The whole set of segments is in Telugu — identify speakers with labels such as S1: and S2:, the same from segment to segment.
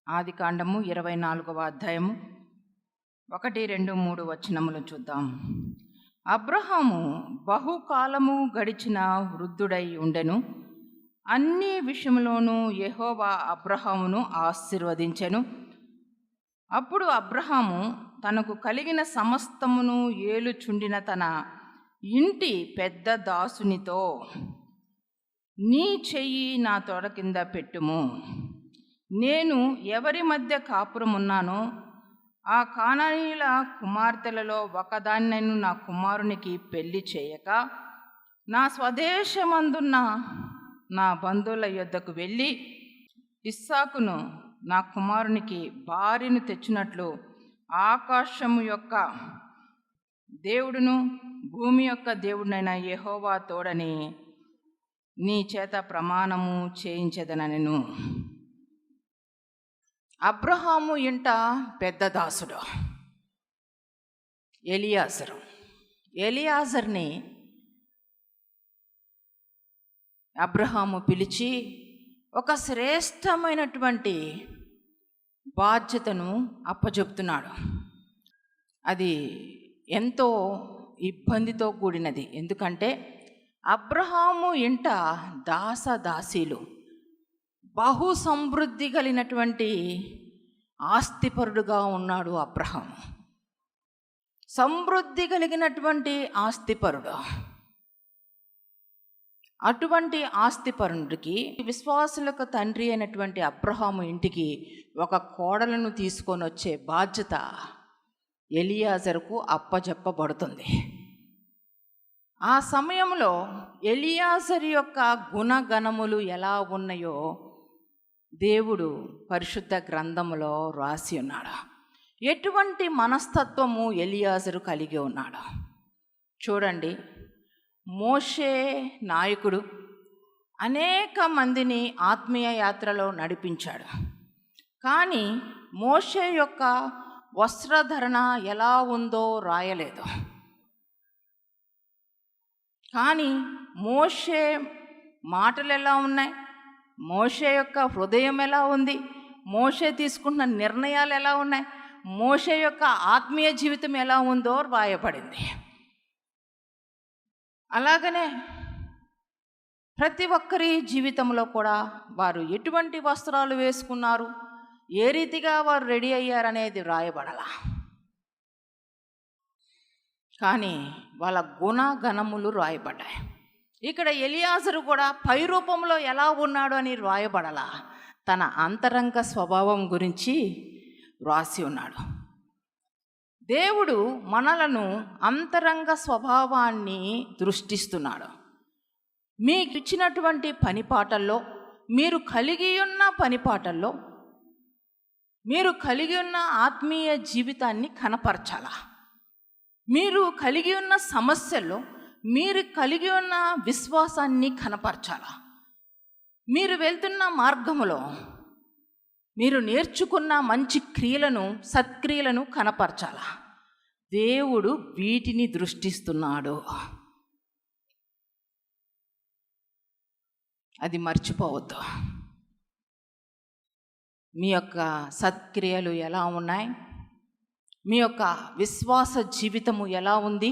S1: ఆదికాండము 24వ అధ్యాయము 1, 2, 3 వచనములు చూద్దాం. అబ్రహాము బహుకాలము గడిచిన వృద్ధుడై ఉండెను. అన్ని విషయములోనూ యెహోవా అబ్రహామును ఆశీర్వదించెను. అప్పుడు అబ్రహాము తనకు కలిగిన సమస్తమును ఏలుచుండిన తన ఇంటి పెద్ద దాసునితో, నీ చెయ్యి నా తొడ కింద పెట్టుము. నేను ఎవరి మధ్య కాపురమున్నానో ఆ కానానీయుల కుమార్తెలలో ఒకదాన్నైను నా కుమారునికి పెళ్లి చేయక, నా స్వదేశమందున్న నా బంధువుల యొద్దకు వెళ్ళి ఇస్సాకును నా కుమారునికి భార్యను తెచ్చినట్లు ఆకాశము యొక్క దేవుడును భూమి యొక్క దేవుడినైన యెహోవా తోడని నీ చేత ప్రమాణము చేయించెదనెను. అబ్రహాము ఇంట పెద్ద దాసుడు ఎలియాజర్ని అబ్రహాము పిలిచి ఒక శ్రేష్టమైనటువంటి బాధ్యతను అప్పచెప్తున్నాడు. అది ఎంతో ఇబ్బందితో కూడినది. ఎందుకంటే అబ్రహాము ఇంట దాసదాసీలు, బహు సమృద్ధి కలిగినటువంటి ఆస్తిపరుడుగా ఉన్నాడు అబ్రహాము. సమృద్ధి కలిగినటువంటి ఆస్తిపరుడు. అటువంటి ఆస్తిపరుడికి, విశ్వాసులకు తండ్రి అయినటువంటి అబ్రహాము ఇంటికి ఒక కోడలను తీసుకొని వచ్చే బాధ్యత ఎలియాజరుకు అప్పచెప్పబడుతుంది. ఆ సమయంలో ఎలియాజరు యొక్క గుణగణములు ఎలా ఉన్నాయో దేవుడు పరిశుద్ధ గ్రంథములో రాసి ఉన్నాడు. ఎటువంటి మనస్తత్వము ఎలియాజరు కలిగి ఉన్నాడు చూడండి. మోషే నాయకుడు అనేక మందిని ఆత్మీయ యాత్రలో నడిపించాడు. కానీ మోషే యొక్క వస్త్రధరణ ఎలా ఉందో రాయలేదు. కానీ మోషే మాటలు ఎలా ఉన్నాయి, మోషే యొక్క హృదయం ఎలా ఉంది, మోషే తీసుకున్న నిర్ణయాలు ఎలా ఉన్నాయి, మోషే యొక్క ఆత్మీయ జీవితం ఎలా ఉందో రాయబడింది. అలాగనే ప్రతి ఒక్కరి జీవితంలో కూడా వారు ఎటువంటి వస్త్రాలు వేసుకున్నారు, ఏ రీతిగా వారు రెడీ అయ్యారనేది రాయబడాల. కానీ వాళ్ళ గుణగణములు రాయబడ్డాయి. ఇక్కడ ఎలియాజరు కూడా పై రూపంలో ఎలా ఉన్నాడు అని రాయబడాల. తన అంతరంగ స్వభావం గురించి రాసి ఉన్నాడు. దేవుడు మనలను అంతరంగ స్వభావాన్ని దృష్టిస్తున్నాడు. మీకు ఇచ్చినటువంటి పనిపాటల్లో, మీరు కలిగి ఉన్న పనిపాటల్లో, మీరు కలిగి ఉన్న ఆత్మీయ జీవితాన్ని కనపరచాలా. మీరు కలిగి ఉన్న సమస్యల్లో మీరు కలిగి ఉన్న విశ్వాసాన్ని కనపరచాలా. మీరు వెళ్తున్న మార్గములో మీరు నేర్చుకున్న మంచి క్రియలను, సత్క్రియలను కనపరచాలా. దేవుడు వీటిని దృష్టిస్తున్నాడు. అది మర్చిపోవద్దు. మీ యొక్క సత్క్రియలు ఎలా ఉన్నాయి, మీ యొక్క విశ్వాస జీవితము ఎలా ఉంది,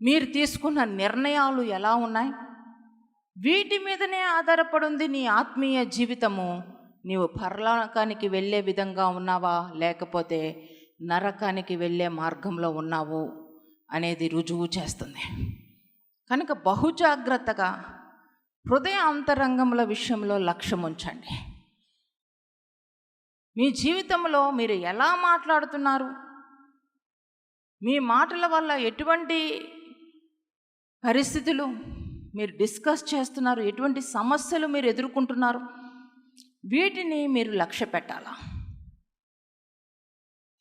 S1: మీరు తీసుకున్న నిర్ణయాలు ఎలా ఉన్నాయి, వీటి మీదనే ఆధారపడింది నీ ఆత్మీయ జీవితము. నీవు పరలోకానికి వెళ్ళే విధంగా ఉన్నావా, లేకపోతే నరకానికి వెళ్ళే మార్గంలో ఉన్నావు అనేది రుజువు చేస్తుంది. కనుక బహుజాగ్రత్తగా హృదయ అంతరంగముల విషయంలో లక్ష్యం ఉంచండి. మీ జీవితంలో మీరు ఎలా మాట్లాడుతున్నారు, మీ మాటల వల్ల ఎటువంటి పరిస్థితులు మీరు డిస్కస్ చేస్తున్నారు, ఎటువంటి సమస్యలు మీరు ఎదుర్కొంటున్నారు, వీటిని మీరు లక్ష్య పెట్టాలా.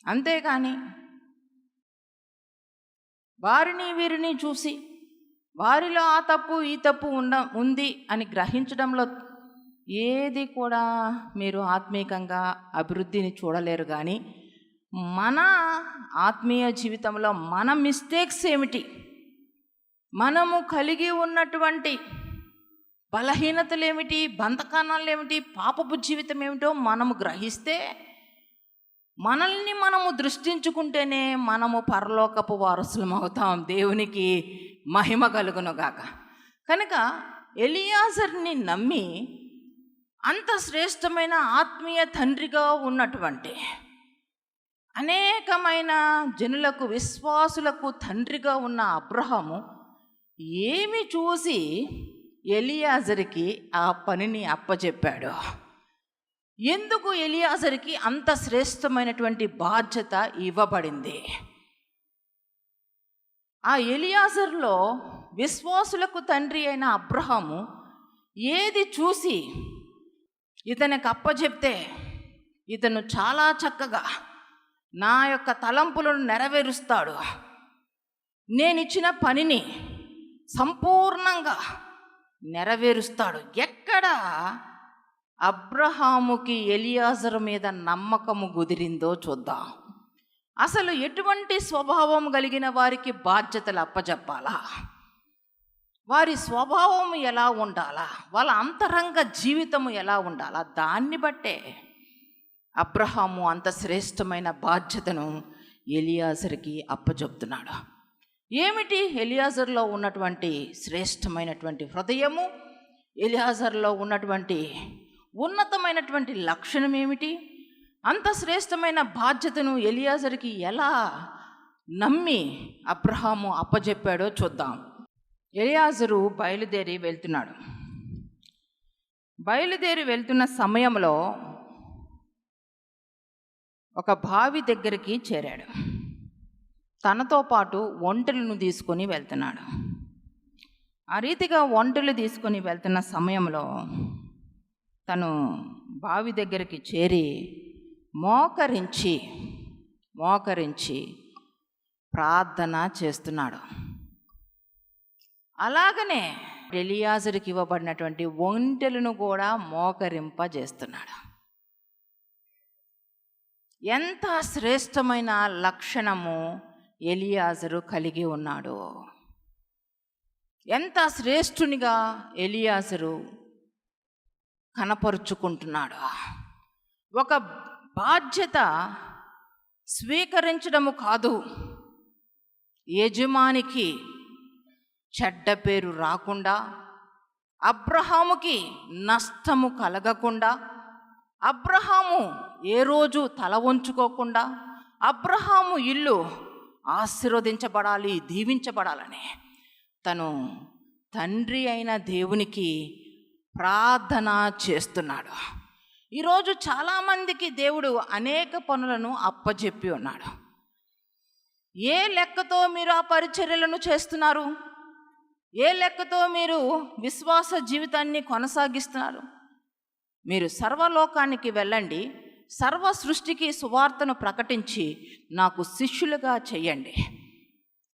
S1: అంతేకాని వారిని వీరిని చూసి వారిలో ఆ తప్పు ఈ తప్పు ఉంది అని గ్రహించడంలో ఏది కూడా మీరు ఆత్మీయంగా అభివృద్ధిని చూడలేరు. కానీ మన ఆత్మీయ జీవితంలో మన మిస్టేక్స్ ఏమిటి, మనము కలిగి ఉన్నటువంటి బలహీనతలేమిటి, బంధకానాలేమిటి, పాపపు జీవితం ఏమిటో మనము గ్రహిస్తే, మనల్ని మనము దృష్టించుకుంటేనే మనము పరలోకపు వారసులం అవుతాం. దేవునికి మహిమ కలుగునుగాక. కనుక ఎలియాజర్ని నమ్మి అంత శ్రేష్టమైన ఆత్మీయ తండ్రిగా ఉన్నటువంటి, అనేకమైన జనులకు విశ్వాసులకు తండ్రిగా ఉన్న అబ్రహాము ఏమి చూసి ఎలియాజర్కి ఆ పనిని అప్పచెప్పాడు? ఎందుకు ఎలియాజర్కి అంత శ్రేష్టమైనటువంటి బాధ్యత ఇవ్వబడింది? ఆ ఎలియాజర్లో విశ్వాసులకు తండ్రి అయిన అబ్రహాము ఏది చూసి ఇతనికి అప్పచెప్తే ఇతను చాలా చక్కగా నా యొక్క తలంపులను నెరవేరుస్తాడు, నేనిచ్చిన పనిని సంపూర్ణంగా నెరవేరుస్తాడు? ఎక్కడ అబ్రహాముకి ఎలియాజరు మీద నమ్మకము కుదిరిందో చూద్దాం. అసలు ఎటువంటి స్వభావం కలిగిన వారికి బాధ్యతలు అప్పచెప్పాలా? వారి స్వభావం ఎలా ఉండాలా? వాళ్ళ అంతరంగ జీవితము ఎలా ఉండాలా? దాన్ని బట్టే అబ్రహాము అంత శ్రేష్టమైన బాధ్యతను ఎలియాజర్కి అప్పచెప్తున్నాడు. ఏమిటి ఎలియాజర్లో ఉన్నటువంటి శ్రేష్టమైనటువంటి హృదయము? ఎలియాజర్లో ఉన్నటువంటి ఉన్నతమైనటువంటి లక్షణం ఏమిటి? అంత శ్రేష్టమైన బాధ్యతను ఎలియాజర్కి ఎలా నమ్మి అబ్రహాము అప్పచెప్పాడో చూద్దాం. ఎలియాజరు బయలుదేరి వెళ్తున్నాడు. బయలుదేరి వెళ్తున్న సమయంలో ఒక బావి దగ్గరికి చేరాడు. తనతో పాటు ఒంటెలను తీసుకొని వెళ్తున్నాడు. ఆ రీతిగా ఒంటెలు తీసుకొని వెళ్తున్న సమయంలో తను బావి దగ్గరికి చేరి మోకరించి ప్రార్థన చేస్తున్నాడు. అలాగనే ఎలియాజరుకి ఇవ్వబడినటువంటి ఒంటెలను కూడా మోకరింపజేస్తున్నాడు. ఎంత శ్రేష్టమైన లక్షణము ఎలియాజరు కలిగి ఉన్నాడు! ఎంత శ్రేష్ఠునిగా ఎలియాజరు కనపరుచుకుంటున్నాడు! ఒక బాధ్యత స్వీకరించడము కాదు, యజమానికి చెడ్డ పేరు రాకుండా, అబ్రహాముకి నష్టము కలగకుండా, అబ్రహాము ఏ రోజు తల వంచుకోకుండా, అబ్రహాము ఇల్లు ఆశీర్వదించబడాలి, దీవించబడాలని తను తండ్రి అయిన దేవునికి ప్రార్థన చేస్తున్నాడు. ఈరోజు చాలామందికి దేవుడు అనేక పనులను అప్పచెప్పి ఉన్నాడు. ఏ లెక్కతో మీరు ఆ పరిచర్యలను చేస్తున్నారు? ఏ లెక్కతో మీరు విశ్వాస జీవితాన్ని కొనసాగిస్తున్నారు? మీరు సర్వలోకానికి వెళ్ళండి, సర్వ సృష్టికి సువార్తను ప్రకటించి నాకు శిష్యులుగా చేయండి.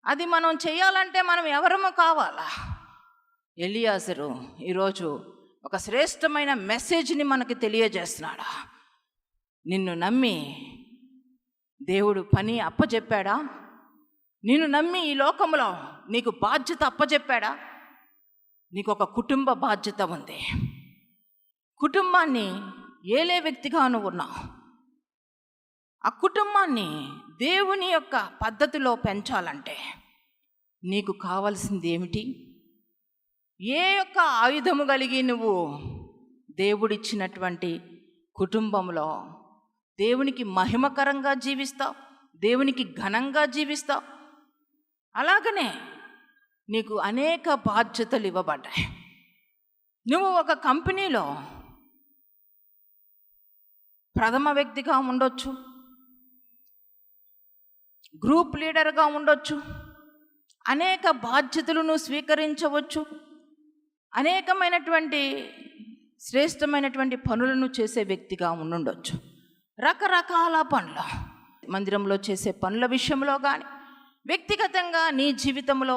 S1: అది మనం చేయాలంటే మనం ఎవరము కావాలా? ఎలియాజరు ఈరోజు ఒక శ్రేష్టమైన మెసేజ్ని మనకి తెలియజేస్తున్నాడు. నిన్ను నమ్మి దేవుడు పని అప్పచెప్పాడా? నిన్ను నమ్మి ఈ లోకంలో నీకు బాధ్యత అప్పచెప్పాడా? నీకు ఒక కుటుంబ బాధ్యత ఉంది. కుటుంబాన్ని ఏలే వ్యక్తిగా నువ్వు ఉన్నావు. ఆ కుటుంబాన్ని దేవుని యొక్క పద్ధతిలో పెంచాలంటే నీకు కావలసింది ఏమిటి? ఏ యొక్క ఆయుధము కలిగి నువ్వు దేవుడిచ్చినటువంటి కుటుంబంలో దేవునికి మహిమకరంగా జీవిస్తావు, దేవునికి ఘనంగా జీవిస్తావు? అలాగనే నీకు అనేక బాధ్యతలు ఇవ్వబడ్డాయి. నువ్వు ఒక కంపెనీలో ప్రథమ వ్యక్తిగా ఉండొచ్చు, గ్రూప్ లీడర్గా ఉండొచ్చు, అనేక బాధ్యతలను స్వీకరించవచ్చు, అనేకమైనటువంటి శ్రేష్టమైనటువంటి పనులను చేసే వ్యక్తిగా ఉండుండొచ్చు. రకరకాల పనులు, మందిరంలో చేసే పనుల విషయంలో కానీ, వ్యక్తిగతంగా నీ జీవితంలో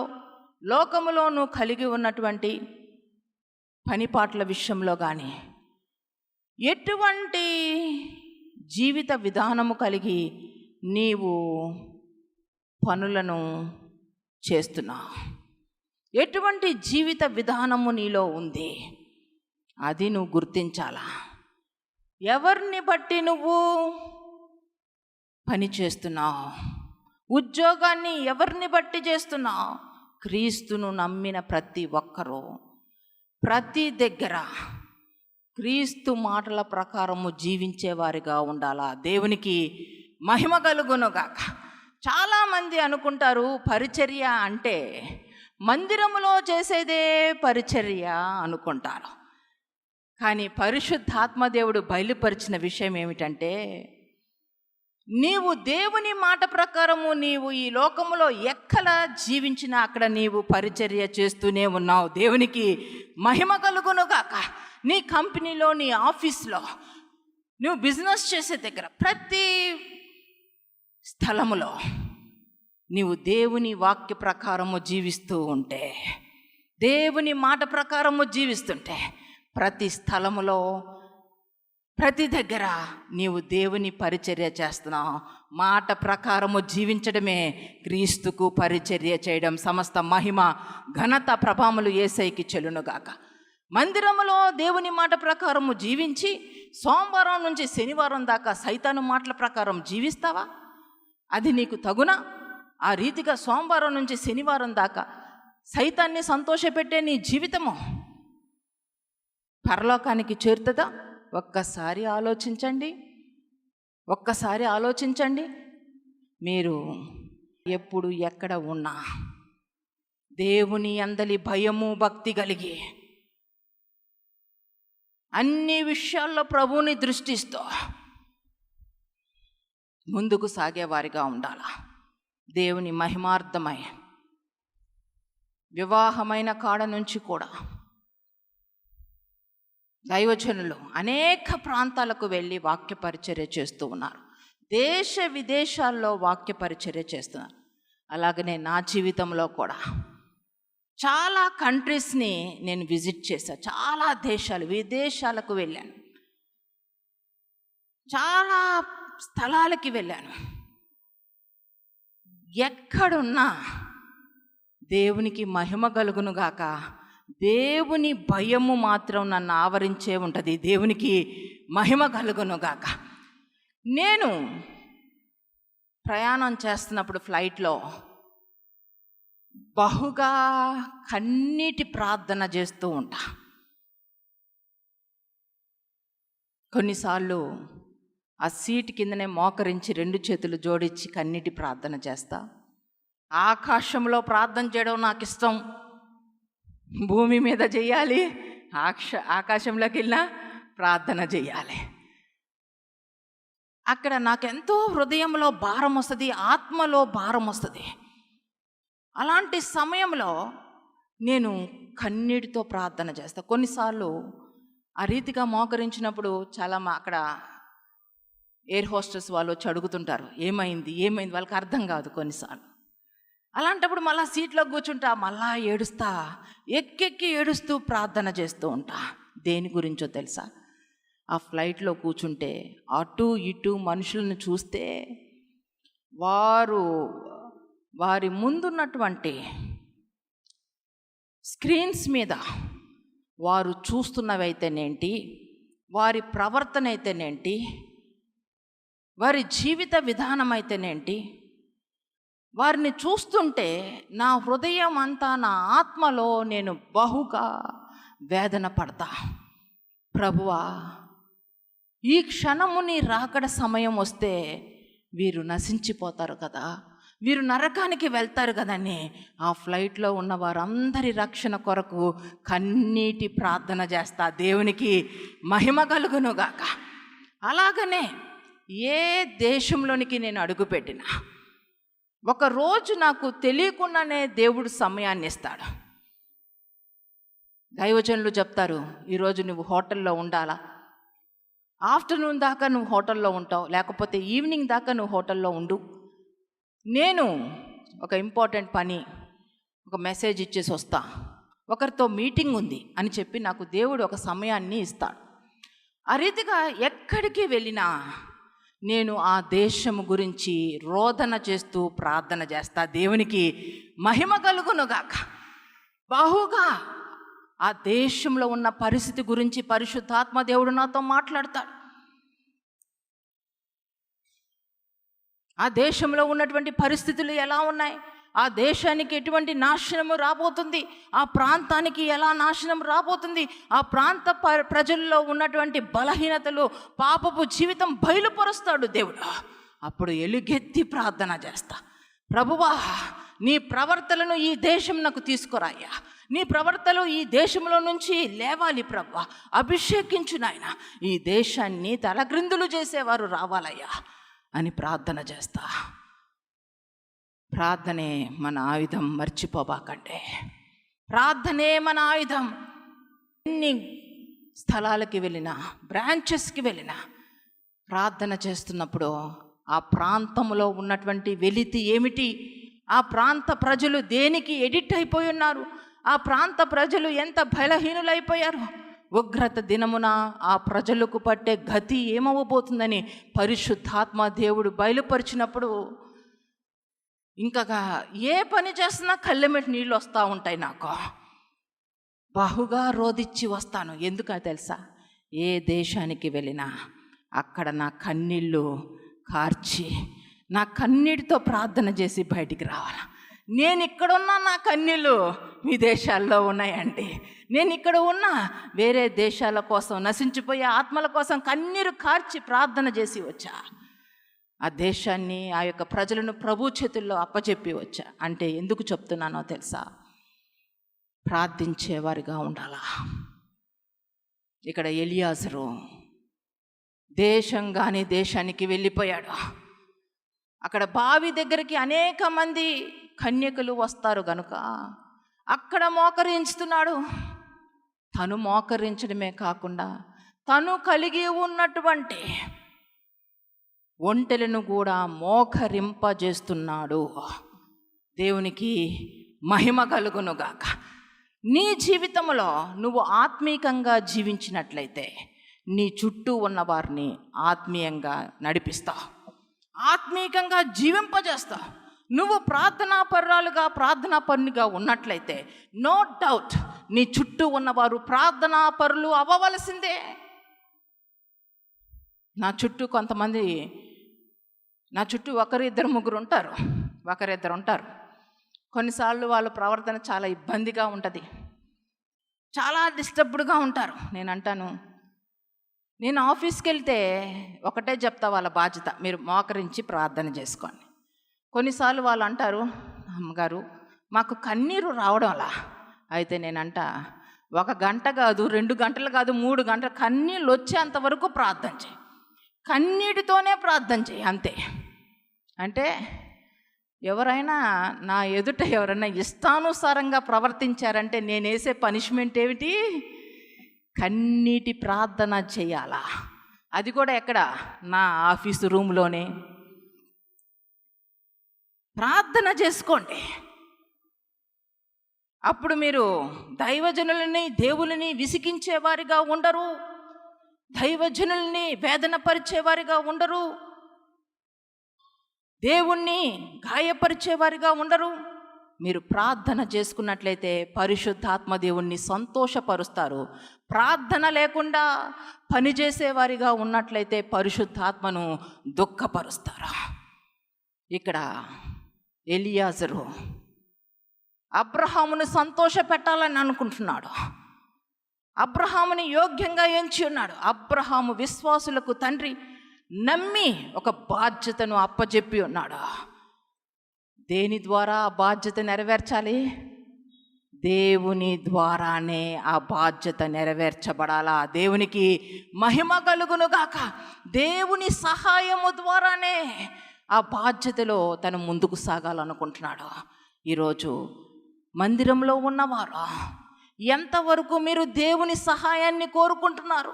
S1: లోకములో నువ్వు కలిగి ఉన్నటువంటి పనిపాట్ల విషయంలో కానీ, ఎటువంటి జీవిత విధానము కలిగి నీవు పనులను చేస్తున్నావు? ఎటువంటి జీవిత విధానము నీలో ఉంది? అది నువ్వు గుర్తించాలా. ఎవరిని బట్టి నువ్వు పని చేస్తున్నావు? ఉద్యోగాన్ని ఎవరిని బట్టి చేస్తున్నావు? క్రీస్తును నమ్మిన ప్రతి ఒక్కరూ ప్రతి దగ్గర క్రీస్తు మాటల ప్రకారము జీవించేవారిగా ఉండాలా. దేవునికి మహిమ కలుగునుగాక. చాలామంది అనుకుంటారు పరిచర్య అంటే మందిరములో చేసేదే పరిచర్య అనుకుంటారు. కానీ పరిశుద్ధాత్మదేవుడు బయలుపరిచిన విషయం ఏమిటంటే, నీవు దేవుని మాట ప్రకారము నీవు ఈ లోకములో ఎక్కడ జీవించినా అక్కడ నీవు పరిచర్య చేస్తూనే ఉన్నావు. దేవునికి మహిమ కలుగునుగాక. నీ కంపెనీలో, నీ ఆఫీస్లో, నువ్వు బిజినెస్ చేసే దగ్గర, ప్రతి స్థలములో నీవు దేవుని వాక్య ప్రకారము జీవిస్తూ ఉంటే, దేవుని మాట ప్రకారము జీవిస్తుంటే, ప్రతి స్థలములో ప్రతి దగ్గర నీవు దేవుని పరిచర్య చేస్తున్నావు. మాట ప్రకారము జీవించడమే క్రీస్తుకు పరిచర్య చేయడం. సమస్త మహిమ ఘనత ప్రభావములు యేసయ్యకి చెల్లునుగాక. మందిరములో దేవుని మాట ప్రకారము జీవించి సోమవారం నుంచి శనివారం దాకా సైతాను మాటల ప్రకారం జీవిస్తావా? అది నీకు తగునా? ఆ రీతిగా సోమవారం నుంచి శనివారం దాకా సైతాన్ని సంతోషపెట్టే నీ జీవితము పరలోకానికి చేరుతుందా? ఒక్కసారి ఆలోచించండి. మీరు ఎప్పుడు ఎక్కడ ఉన్నా దేవుని అందలి భయము భక్తి కలిగి అన్ని విషయాల్లో ప్రభువుని దృష్టిస్తూ ముందుకు సాగేవారిగా ఉండాలా. దేవుని మహిమార్థమై వివాహమైన కాడ నుంచి కూడా దైవజనులు అనేక ప్రాంతాలకు వెళ్ళి వాక్య పరిచర్య చేస్తూ ఉన్నారు. దేశ విదేశాల్లో వాక్య పరిచర్య చేస్తున్నారు. అలాగనే నా జీవితంలో కూడా చాలా కంట్రీస్ని నేను విజిట్ చేశాను. చాలా విదేశాలకు వెళ్ళాను. చాలా స్థలాలకి వెళ్ళాను. ఎక్కడున్నా దేవునికి మహిమ కలుగునుగాక. దేవుని భయము మాత్రం నన్ను ఆవరించే ఉంటుంది. దేవునికి మహిమ కలుగునుగాక. నేను ప్రయాణం చేస్తున్నప్పుడు ఫ్లైట్లో బహుగా కన్నీటి ప్రార్థన చేస్తూ ఉంటా. కొన్నిసార్లు ఆ సీట్ కిందనే మోకరించి 2 చేతులు జోడించి కన్నీటి ప్రార్థన చేస్తా. ఆకాశంలో ప్రార్థన చేయడం నాకు ఇష్టం. భూమి మీద చెయ్యాలి, ఆకాశంలోకి వెళ్ళినా ప్రార్థన చెయ్యాలి. అక్కడ నాకెంతో హృదయంలో భారం వస్తుంది, ఆత్మలో భారం వస్తుంది. అలాంటి సమయంలో నేను కన్నీటితో ప్రార్థన చేస్తా. కొన్నిసార్లు ఆ రీతిగా మోకరించినప్పుడు చాలా అక్కడ ఎయిర్ హోస్టెస్ వాళ్ళు వచ్చి అడుగుతుంటారు, ఏమైంది వాళ్ళకి అర్థం కాదు కొన్నిసార్లు. అలాంటప్పుడు మళ్ళీ సీట్లో కూర్చుంటా, మళ్ళా ఏడుస్తా, ఎక్కెక్కి ఏడుస్తూ ప్రార్థన చేస్తూ ఉంటా. దేని గురించో తెలుసా? ఆ ఫ్లైట్లో కూర్చుంటే అటు ఇటు మనుషులను చూస్తే వారి ముందున్నటువంటి స్క్రీన్స్ మీద వారు చూస్తున్నవైతేనేంటి, వారి ప్రవర్తన అయితేనేంటి, వారి జీవిత విధానం అయితేనేంటి, వారిని చూస్తుంటే నా హృదయం అంతా, నా ఆత్మలో నేను బహుగా వేదన పడతా. ప్రభువా, ఈ క్షణము నీ రాకడ సమయం వస్తే వీరు నశించిపోతారు కదా, వీరు నరకానికి వెళ్తారు కదని ఆ ఫ్లైట్లో ఉన్న వారందరి రక్షణ కొరకు కన్నీటి ప్రార్థన చేస్తా. దేవునికి మహిమ కలుగునుగాక. అలాగనే ఏ దేశంలోనికి నేను అడుగుపెట్టినా ఒకరోజు నాకు తెలియకుండానే దేవుడు సమయాన్ని ఇస్తాడు. దైవజనులు చెప్తారు, ఈరోజు నువ్వు హోటల్లో ఉండాలా, ఆఫ్టర్నూన్ దాకా నువ్వు హోటల్లో ఉంటావు, లేకపోతే ఈవినింగ్ దాకా నువ్వు హోటల్లో ఉండు. నేను ఒక ఇంపార్టెంట్ పని, ఒక మెసేజ్ ఇచ్చేసి వస్తా, ఒకరితో మీటింగ్ ఉంది అని చెప్పి నాకు దేవుడు ఒక సమయాన్ని ఇస్తాడు. ఆ రీతిగా ఎక్కడికి వెళ్ళినా నేను ఆ దేశము గురించి రోదన చేస్తూ ప్రార్థన చేస్తా. దేవునికి మహిమ కలుగునుగాక. బహుగా ఆ దేశంలో ఉన్న పరిస్థితి గురించి పరిశుద్ధాత్మ దేవుడు నాతో మాట్లాడతాడు. ఆ దేశంలో ఉన్నటువంటి పరిస్థితులు ఎలా ఉన్నాయి, ఆ దేశానికి ఎటువంటి నాశనము రాబోతుంది, ఆ ప్రాంతానికి ఎలా నాశనం రాబోతుంది, ఆ ప్రాంత ప్రజల్లో ఉన్నటువంటి బలహీనతలు, పాపపు జీవితం బయలుపరుస్తాడు దేవుడు. అప్పుడు ఎలుగెత్తి ప్రార్థన చేస్తా, ప్రభువా నీ ప్రవర్తనను ఈ దేశం నాకు తీసుకురాయ్యా, నీ ప్రవర్తనలు ఈ దేశంలో నుంచి లేవాలి ప్రభువా, అభిషేకించు నాయన, ఈ దేశాన్ని తలగ్రిందులు చేసేవారు రావాలయ్యా అని ప్రార్థన చేస్తా. ప్రార్థనే మన ఆయుధం, మర్చిపోబాకండి. ప్రార్థనే మన ఆయుధం. ఎన్ని స్థలాలకి వెళ్ళినా, బ్రాంచెస్కి వెళ్ళినా ప్రార్థన చేస్తున్నప్పుడు ఆ ప్రాంతంలో ఉన్నటువంటి వెలితి ఏమిటి, ఆ ప్రాంత ప్రజలు దేనికి ఎడిట్ అయిపోయి ఉన్నారు, ఆ ప్రాంత ప్రజలు ఎంత బలహీనులైపోయారు, ఉగ్రత దినమున ఆ ప్రజలకు పట్టే గతి ఏమవ్వబోతుందని పరిశుద్ధాత్మ దేవుడు బయలుపరిచినప్పుడు ఇంకా ఏ పని చేస్తున్నా కళ్ళెమిటి నీళ్ళు వస్తూ ఉంటాయి. నాకు బహుగా రోదిచ్చి వస్తాను. ఎందుకో తెలుసా, ఏ దేశానికి వెళ్ళినా అక్కడ నా కన్నీళ్ళు కార్చి, నా కన్నీటితో ప్రార్థన చేసి బయటికి రావాలి. నేను ఇక్కడున్నా నా కన్నీళ్ళు మీ దేశాల్లో ఉన్నాయండి. నేను ఇక్కడ ఉన్నా వేరే దేశాల కోసం, నశించిపోయే ఆత్మల కోసం కన్నీరు కార్చి ప్రార్థన చేసి వచ్చా. ఆ దేశాన్ని, ఆ యొక్క ప్రజలను ప్రభు చేతుల్లో అప్పచెప్పి వచ్చా. అంటే ఎందుకు చెప్తున్నానో తెలుసా, ప్రార్థించేవారిగా ఉండాలా. ఇక్కడ ఎలియాజరు దేశంగానే దేశానికి వెళ్ళిపోయాడు. అక్కడ బావి దగ్గరికి అనేక మంది కన్యకలు వస్తారు గనుక అక్కడ మోకరించుతున్నాడు. తను మోకరించడమే కాకుండా తను కలిగి ఉన్నటువంటి ఒంటెలను కూడా మోకరింపజేస్తున్నాడు. దేవునికి మహిమ కలుగునుగాక. నీ జీవితంలో నువ్వు ఆత్మీయంగా జీవించినట్లయితే నీ చుట్టూ ఉన్న వారిని ఆత్మీయంగా నడిపిస్తావు, ఆత్మీయంగా జీవింపజేస్తావు. నువ్వు ప్రార్థనాపరునిగా ఉన్నట్లయితే నో డౌట్ నీ చుట్టూ ఉన్నవారు ప్రార్థనాపరులు అవ్వవలసిందే. నా చుట్టూ ఒకరిద్దరు ముగ్గురు ఉంటారు. కొన్నిసార్లు వాళ్ళ ప్రవర్తన చాలా ఇబ్బందిగా ఉంటుంది, చాలా డిస్టర్బ్డ్గా ఉంటారు. నేను అంటాను, నేను ఆఫీస్కి వెళ్తే ఒకటే చెప్తా, వాళ్ళ బాధ్యత మీరు మోకరించి ప్రార్థన చేసుకోండి. కొన్నిసార్లు వాళ్ళు అంటారు, అమ్మగారు మాకు కన్నీరు రావడంలా. అయితే నేనంట, 1 గంట కాదు, 2 గంటలు కాదు, 3 గంటలు కన్నీళ్ళు వచ్చేంత వరకు ప్రార్థన చేయి, కన్నీటితోనే ప్రార్థన చేయి అంతే. అంటే ఎవరైనా నా ఎదుట ఎవరైనా ఇష్టానుసారంగా ప్రవర్తించారంటే నేను వేసే పనిష్మెంట్ ఏమిటి, కన్నీటి ప్రార్థన చేయాలా. అది కూడా ఎక్కడ, నా ఆఫీసు రూమ్లోనే ప్రార్థన చేసుకోండి. అప్పుడు మీరు దైవజనులని, దేవుని విసిగించేవారిగా ఉండరు, దైవజనుల్ని వేదన పరిచేవారిగా ఉండరు, దేవుణ్ణి గాయపరిచేవారిగా ఉండరు. మీరు ప్రార్థన చేసుకున్నట్లయితే పరిశుద్ధాత్మ దేవుణ్ణి సంతోషపరుస్తారు. ప్రార్థన లేకుండా పనిచేసేవారిగా ఉన్నట్లయితే పరిశుద్ధాత్మను దుఃఖపరుస్తారు. ఇక్కడ ఎలియాజరు అబ్రహామును సంతోష పెట్టాలని అనుకుంటున్నాడు. అబ్రహాముని యోగ్యంగా ఎంచి ఉన్నాడు. అబ్రహాము విశ్వాసులకు తండ్రి, నమ్మి ఒక బాధ్యతను అప్పచెప్పి ఉన్నాడు. దేని ద్వారా ఆ బాధ్యత నెరవేర్చాలి? దేవుని ద్వారానే ఆ బాధ్యత నెరవేర్చబడాలా. దేవునికి మహిమ కలుగునుగాక. దేవుని సహాయము ద్వారానే ఆ బాధ్యతలో తను ముందుకు సాగాలనుకుంటున్నాడు. ఈరోజు మందిరంలో ఉన్నవారు ఎంతవరకు మీరు దేవుని సహాయాన్ని కోరుకుంటున్నారు?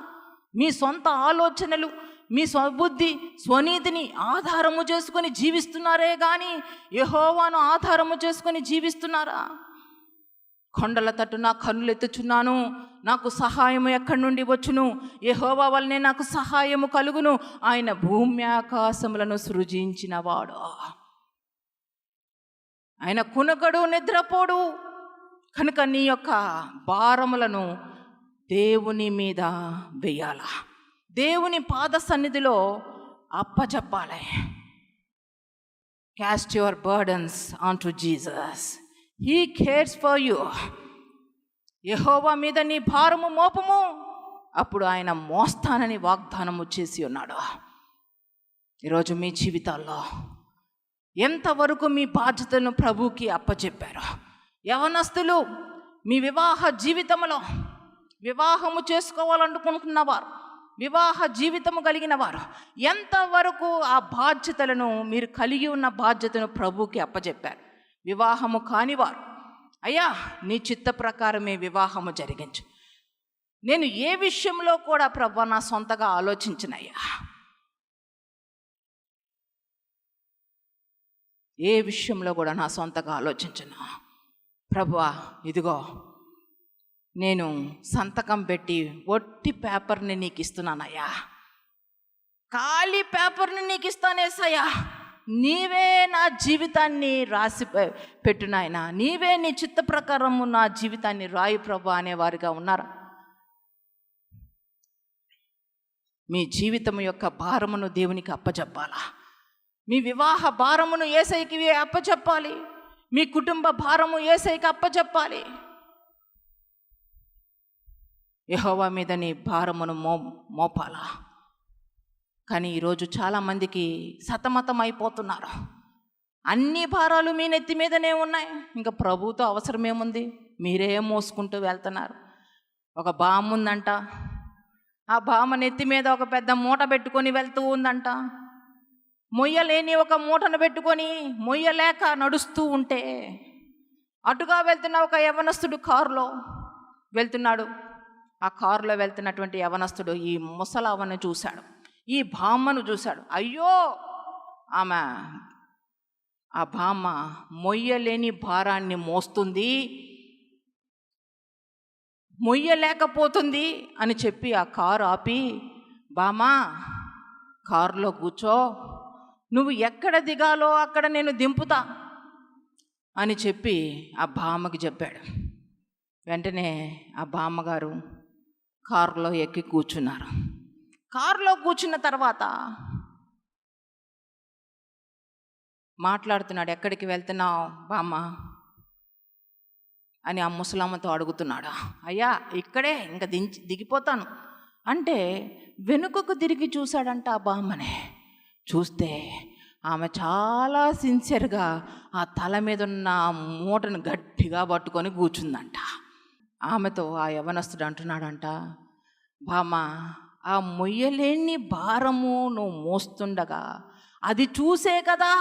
S1: మీ సొంత ఆలోచనలు, మీ స్వబుద్ధి, స్వనీతిని ఆధారము చేసుకొని జీవిస్తున్నారే కానీ యెహోవాను ఆధారము చేసుకొని జీవిస్తున్నారా? కొండల తట్టు నా కన్నులు ఎత్తుచున్నాను, నాకు సహాయము ఎక్కడి నుండి వచ్చును? యెహోవా వల్లనే నాకు సహాయము కలుగును. ఆయన భూమి ఆకాశములను సృజించినవాడు. ఆయన కునుకడు, నిద్రపోడు. కనుక నీ యొక్క భారములను దేవుని మీద వేయాల, దేవుని పాద సన్నిధిలో అప్పచెప్పాలి. Cast your burdens on to Jesus, he cares for you. Jehovah మీద నీ భారము మోపము, అప్పుడు ఆయన మోస్తానని వాగ్దానము చేసి ఉన్నాడు. ఈరోజు మీ జీవితాల్లో ఎంతవరకు మీ బాధ్యతను ప్రభువుకి అప్పచెప్పారు? యవనస్తులు, మీ వివాహ జీవితంలో వివాహము చేసుకోవాలనుకుంటున్నవారు, వివాహ జీవితము కలిగిన వారు ఎంతవరకు ఆ బాధ్యతలను, మీరు కలిగి ఉన్న బాధ్యతను ప్రభువుకి అప్పచెప్పారు? వివాహము కానివారు, అయ్యా నీ చిత్త ప్రకారమే వివాహము జరిగించు. నేను ఏ విషయంలో కూడా ప్రభువా నా సొంతగా ఆలోచించనయ్యా, ఏ విషయంలో కూడా నా సొంతగా ఆలోచించను. ప్రభువా ఇదిగో నేను సంతకం పెట్టి ఒట్టి పేపర్ని నీకు ఇస్తున్నానయ్యా, ఖాళీ పేపర్ని నీకు ఇస్తానేసయ్యా, నీవే నా జీవితాన్ని రాసి పెట్టు నాయన, నీవే నీ చిత్త ప్రకారము నా జీవితాన్ని రాయి ప్రభు అనేవారుగా ఉన్నారు. మీ జీవితం యొక్క భారమును దేవునికి అప్పచెప్పాలా? మీ వివాహ భారమును యేసయ్యకి అప్పచెప్పాలి, మీ కుటుంబ భారము యేసయ్యకి అప్పచెప్పాలి. యెహోవా మీద నీ భారమును మోపాలా. కానీ ఈరోజు చాలామందికి సతమతం అయిపోతున్నారు. అన్ని భారాలు మీ నెత్తి మీదనే ఉన్నాయి, ఇంకా ప్రభువుతో అవసరమేముంది? మీరే మోసుకుంటూ వెళ్తున్నారు. ఒక బామ్మ ఉందంట, ఆ బామ్మ నెత్తి మీద ఒక పెద్ద మూట పెట్టుకొని వెళ్తూ ఉందంట. మొయ్యలేని ఒక మూటను పెట్టుకొని మొయ్యలేక నడుస్తూ ఉంటే అటుగా వెళ్తున్న ఒక యవనస్తుడు కారులో వెళ్తున్నాడు. ఆ కారులో వెళ్తున్నటువంటి యవనస్తుడు ఈ ముసలవ్వను చూశాడు, ఈ బామ్మను చూశాడు. అయ్యో, ఆమె ఆ బామ్మ మొయ్యలేని భారాన్ని మోస్తుంది, మొయ్యలేకపోతుంది అని చెప్పి ఆ కారు ఆపి, బామ్మా కారులో కూర్చో, నువ్వు ఎక్కడ దిగాలో అక్కడ నేను దింపుతా అని చెప్పి ఆ బామ్మకి చెప్పాడు. వెంటనే ఆ బామ్మగారు కారులో ఎక్కి కూర్చున్నారు. కారులో కూర్చున్న తర్వాత మాట్లాడుతున్నాడు. ఎక్కడికి వెళ్తున్నావు బామ్మ అని ఆ ముసలమ్మతో అడుగుతున్నాడు. అయ్యా ఇక్కడే, ఇంకా దిగిపోతాను అంటే వెనుకకు తిరిగి చూశాడంట ఆ బామ్మనే. చూస్తే ఆమె చాలా సిన్సియర్గా ఆ తల మీద ఉన్న మూటను గట్టిగా పట్టుకొని కూర్చుందంట. ఆమెతో ఆ యవనస్తుడు అంటున్నాడంట, బామ్మ ఆ మొయ్యలేని భారము నువ్వు మోస్తుండగా అది చూసే కదా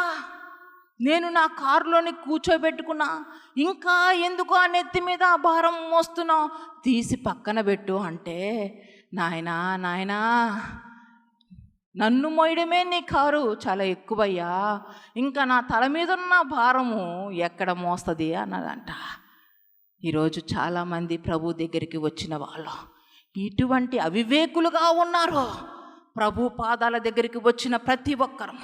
S1: నేను నా కారులోని కూర్చోబెట్టుకున్నా, ఇంకా ఎందుకు ఆ నెత్తి మీద ఆ భారం మోస్తున్నావు, తీసి పక్కన పెట్టు అంటే, నాయనా నాయనా నన్ను మోయడమే నీ కారు చాలా ఎక్కువయ్యా, ఇంకా నా తల మీద ఉన్న భారము ఎక్కడ మోస్తుంది అన్నదంట. ఈరోజు చాలామంది ప్రభు దగ్గరికి వచ్చిన వాళ్ళు ఇటువంటి అవివేకులుగా ఉన్నారు. ప్రభు పాదాల దగ్గరికి వచ్చిన ప్రతి ఒక్కరు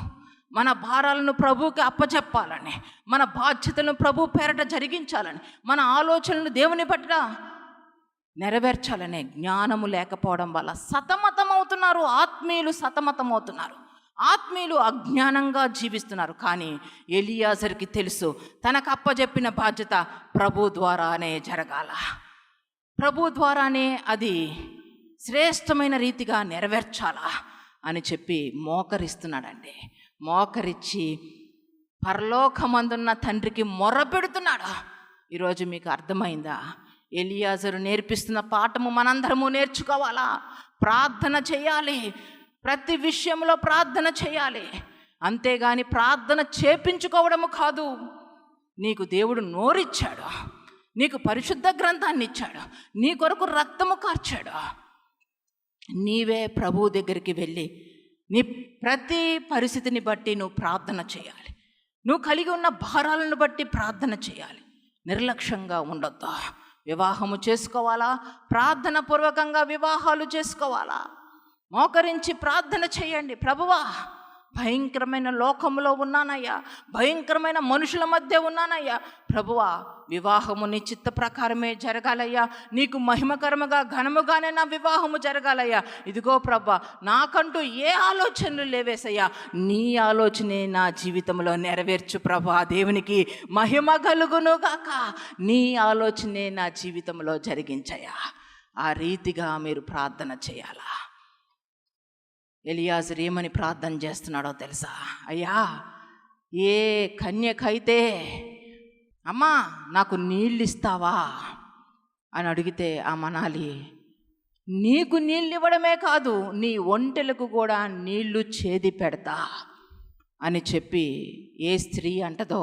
S1: మన భారాలను ప్రభువుకి అప్పచెప్పాలని, మన బాధ్యతలను ప్రభు పేరట జరిగించాలని, మన ఆలోచనలు దేవుని పట్ల నెరవేర్చాలనే జ్ఞానము లేకపోవడం వల్ల సతమతమవుతున్నారు. ఆత్మీయులు సతమతమవుతున్నారు, ఆత్మీయులు అజ్ఞానంగా జీవిస్తున్నారు. కానీ ఎలియాజరుకి తెలుసు తనకు అప్పచెప్పిన బాధ్యత ప్రభు ద్వారానే జరగాల, ప్రభు ద్వారానే అది శ్రేష్టమైన రీతిగా నెరవేర్చాలా అని చెప్పి మోకరిస్తున్నాడండి. మోకరించి పరలోకమందున్న తండ్రికి మొర్ర పెడుతున్నాడు. ఈరోజు మీకు అర్థమైందా? ఎలియాజరు నేర్పిస్తున్న పాఠము మనందరము నేర్చుకోవాలా. ప్రార్థన చేయాలి, ప్రతి విషయంలో ప్రార్థన చేయాలి. అంతేగాని ప్రార్థన చేపించుకోవడము కాదు. నీకు దేవుడు నోరిచ్చాడు, నీకు పరిశుద్ధ గ్రంథాన్ని ఇచ్చాడు, నీ కొరకు రక్తము కార్చాడు. నీవే ప్రభువు దగ్గరికి వెళ్ళి నీ ప్రతి పరిస్థితిని బట్టి నువ్వు ప్రార్థన చేయాలి. నువ్వు కలిగి ఉన్న భారాలను బట్టి ప్రార్థన చేయాలి. నిర్లక్ష్యంగా ఉండొద్దు. వివాహము చేసుకోవాలా, ప్రార్థన పూర్వకంగా వివాహాలు చేసుకోవాలా. మోకరించి ప్రార్థన చేయండి. ప్రభువా భయంకరమైన లోకంలో ఉన్నానయ్యా, భయంకరమైన మనుషుల మధ్య ఉన్నానయ్యా. ప్రభువా, వివాహము నీ చిత్త ప్రకారమే జరగాలయ్యా, నీకు మహిమకరముగా ఘనముగానే నా వివాహము జరగాలయ్యా. ఇదిగో ప్రభా, నాకంటూ ఏ ఆలోచనలు లేవేసయ్యా, నీ ఆలోచనే నా జీవితంలో నెరవేర్చు ప్రభా. దేవునికి మహిమ కలుగును గాక. నీ ఆలోచనే నా జీవితంలో జరిగించయ్యా. ఆ రీతిగా మీరు ప్రార్థన చేయాలా. ఎలియాజరు ఏమని ప్రార్థన చేస్తున్నాడో తెలుసా? అయ్యా, ఏ కన్యకైతే అమ్మా నాకు నీళ్ళు ఇస్తావా అని అడిగితే ఆ మనాలి, నీకు నీళ్ళు ఇవ్వడమే కాదు, నీ ఒంటెలకు కూడా నీళ్లు చేది పెడతా అని చెప్పి ఏ స్త్రీ అంటదో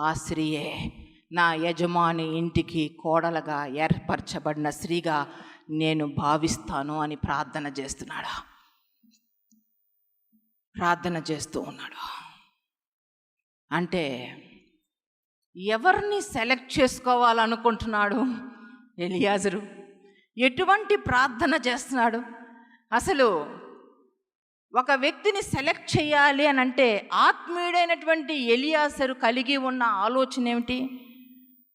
S1: ఆ స్త్రీయే నా యజమాని ఇంటికి కోడలుగా ఏర్పరచబడిన స్త్రీగా నేను భావిస్తాను అని ప్రార్థన చేస్తున్నాడు. ప్రార్థన చేస్తూ ఉన్నాడు. అంటే ఎవరిని సెలెక్ట్ చేసుకోవాలనుకుంటున్నాడు ఎలియాజరు? ఎటువంటి ప్రార్థన చేస్తున్నాడు? అసలు ఒక వ్యక్తిని సెలెక్ట్ చేయాలి అని అంటే ఆత్మీయుడైనటువంటి ఎలియాజరు కలిగి ఉన్న ఆలోచన ఏమిటి?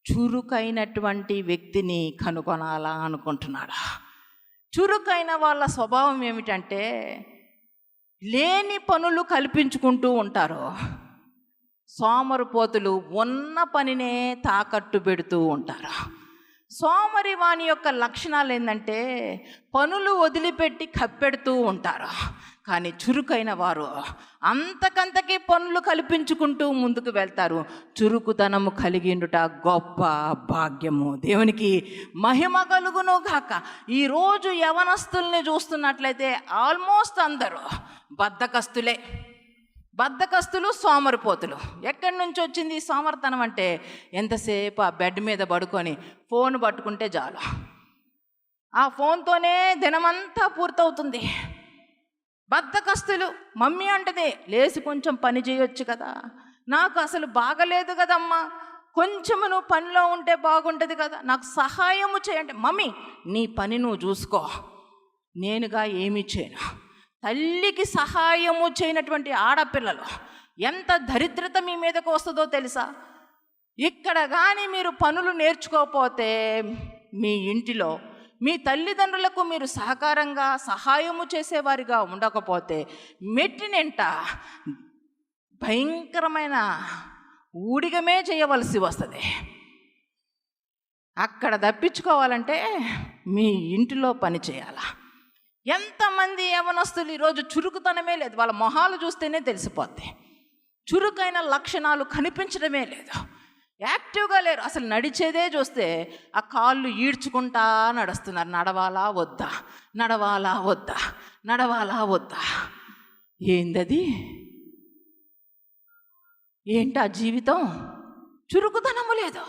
S1: చురుకైనటువంటి వ్యక్తిని కనుగొనాలా అనుకుంటున్నాడా? చురుకైన వాళ్ళ స్వభావం ఏమిటంటే లేని పనులు కల్పించుకుంటూ ఉంటారు. సోమరిపోతులు ఉన్న పనినే తాకట్టు పెడుతూ ఉంటారు. సోమరి వాని యొక్క లక్షణాలు ఏంటంటే పనులు వదిలిపెట్టి కప్పెడుతూ ఉంటారు. కానీ చురుకైన వారు అంతకంతకీ పనులు కల్పించుకుంటూ ముందుకు వెళ్తారు. చురుకుతనము కలిగిండుట గొప్ప భాగ్యము. దేవునికి మహిమ కలుగును గాక. ఈరోజు యవనస్తుల్ని చూస్తున్నట్లయితే ఆల్మోస్ట్ అందరూ బద్ధకస్తులు, సోమరిపోతులు. ఎక్కడి నుంచి వచ్చింది ఈ సోమరితనం అంటే? ఎంతసేపు ఆ బెడ్ మీద పడుకొని ఫోన్ పట్టుకుంటే చాలు, ఆ ఫోన్తోనే దినమంతా పూర్తవుతుంది. బద్ధకస్తులు. మమ్మీ అంటదే, లేచి కొంచెం పని చేయొచ్చు కదా, నాకు అసలు బాగలేదు కదమ్మా, కొంచెము నువ్వు పనిలో ఉంటే బాగుంటుంది కదా, నాకు సహాయము చేయండి. మమ్మీ నీ పని నువ్వు చూసుకో, నేనుగా ఏమీ చేయను. తల్లికి సహాయము చేయనటువంటి ఆడపిల్లలు ఎంత దరిద్రత మీ మీదకు వస్తుందో తెలుసా? ఇక్కడ కానీ మీరు పనులు నేర్చుకోకపోతే మీ ఇంటిలో మీ తల్లిదండ్రులకు మీరు సహాయము చేసేవారిగా ఉండకపోతే మెట్టినింట భయంకరమైన ఊడిగమే చేయవలసి వస్తుంది. అక్కడ తప్పించుకోవాలంటే మీ ఇంటిలో పని చేయాలా. ఎంతమంది యవనస్తులు ఈరోజు చురుకుతనమే లేదు, వాళ్ళ మొహాలు చూస్తేనే తెలిసిపోద్ది. చురుకైన లక్షణాలు కనిపించడమే లేదు, యాక్టివ్గా లేరు. అసలు నడిచేదే చూస్తే ఆ కాళ్ళు ఈడ్చుకుంటా నడుస్తున్నారు. నడవాలా వద్దా. ఏందది? ఏంటా జీవితం? చురుకుతనము లేదు.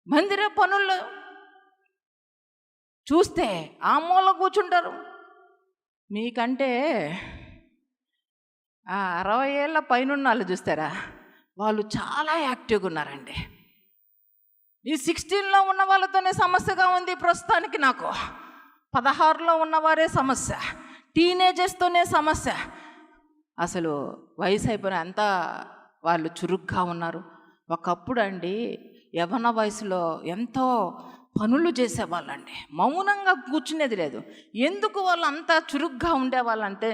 S1: మందిర పనుల్లో చూస్తే ఆ మూల కూర్చుంటారు. మీకంటే 60 ఏళ్ళ పైన వాళ్ళు చూస్తారా, వాళ్ళు చాలా యాక్టివ్గా ఉన్నారండి. ఈ 16లో ఉన్న వాళ్ళతోనే సమస్యగా ఉంది ప్రస్తుతానికి. నాకు 16లో ఉన్నవారే సమస్య, టీనేజర్స్తోనే సమస్య. అసలు వయసు అయిపోయిన అంతా వాళ్ళు చురుగ్గా ఉన్నారు. ఒకప్పుడు అండి యవ్వన వయసులో ఎంతో పనులు చేసేవాళ్ళండి, మౌనంగా కూర్చునేది లేదు. ఎందుకు వాళ్ళు అంత చురుగ్గా ఉండేవాళ్ళంటే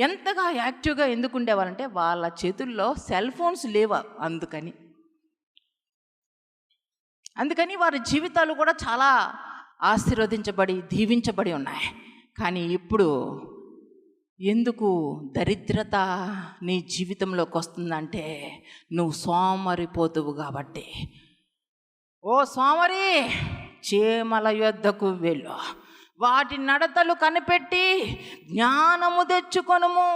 S1: ఎంతగా యాక్టివ్గా ఎందుకు ఉండేవాళ్ళంటే వాళ్ళ చేతుల్లో సెల్ ఫోన్స్ లేవు. అందుకని వారి జీవితాలు కూడా చాలా ఆశీర్వదించబడి దీవించబడి ఉన్నాయి. కానీ ఇప్పుడు ఎందుకు దరిద్రత నీ జీవితంలోకి వస్తుందంటే నువ్వు సోమరిపోతువు కాబట్టి. ఓ సోమరి, చీమల యొద్దకు వెళ్ళు, వాటి నడతలు కనిపెట్టి జ్ఞానము తెచ్చుకొనుము.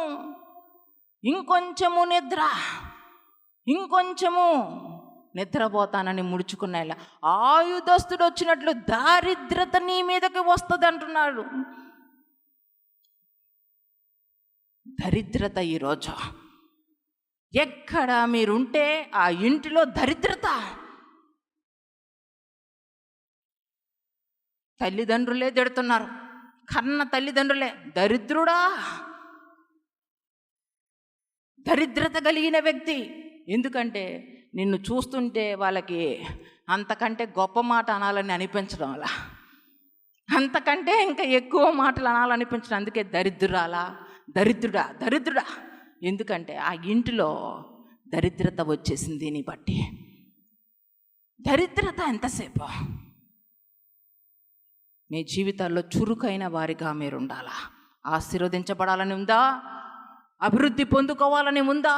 S1: ఇంకొంచెము నిద్రపోతానని ముడుచుకునేలా ఆయుధస్తుడు వచ్చినట్లు దారిద్రత నీ మీదకి వస్తుంది అంటున్నాడు. దరిద్రత ఈరోజు ఎక్కడ మీరుంటే ఆ ఇంటిలో దరిద్రత. తల్లిదండ్రులే తిడుతున్నారు, కన్న తల్లిదండ్రులే దరిద్రుడా, దరిద్రత కలిగిన వ్యక్తి. ఎందుకంటే నిన్ను చూస్తుంటే వాళ్ళకి అంతకంటే గొప్ప మాట అనాలని అనిపించడం, అలా అంతకంటే ఇంకా ఎక్కువ మాటలు అనాలనిపించడం. అందుకే దరిద్రురాలా, దరిద్రుడా, దరిద్రుడా. ఎందుకంటే ఆ ఇంటిలో దరిద్రత వచ్చేసింది దీన్ని బట్టి. దరిద్రత ఎంతసేపు? మీ జీవితాల్లో చురుకైన వారిగా మీరు ఉండాలా? ఆశీర్వదించబడాలని ఉందా? అభివృద్ధి పొందుకోవాలని ఉందా?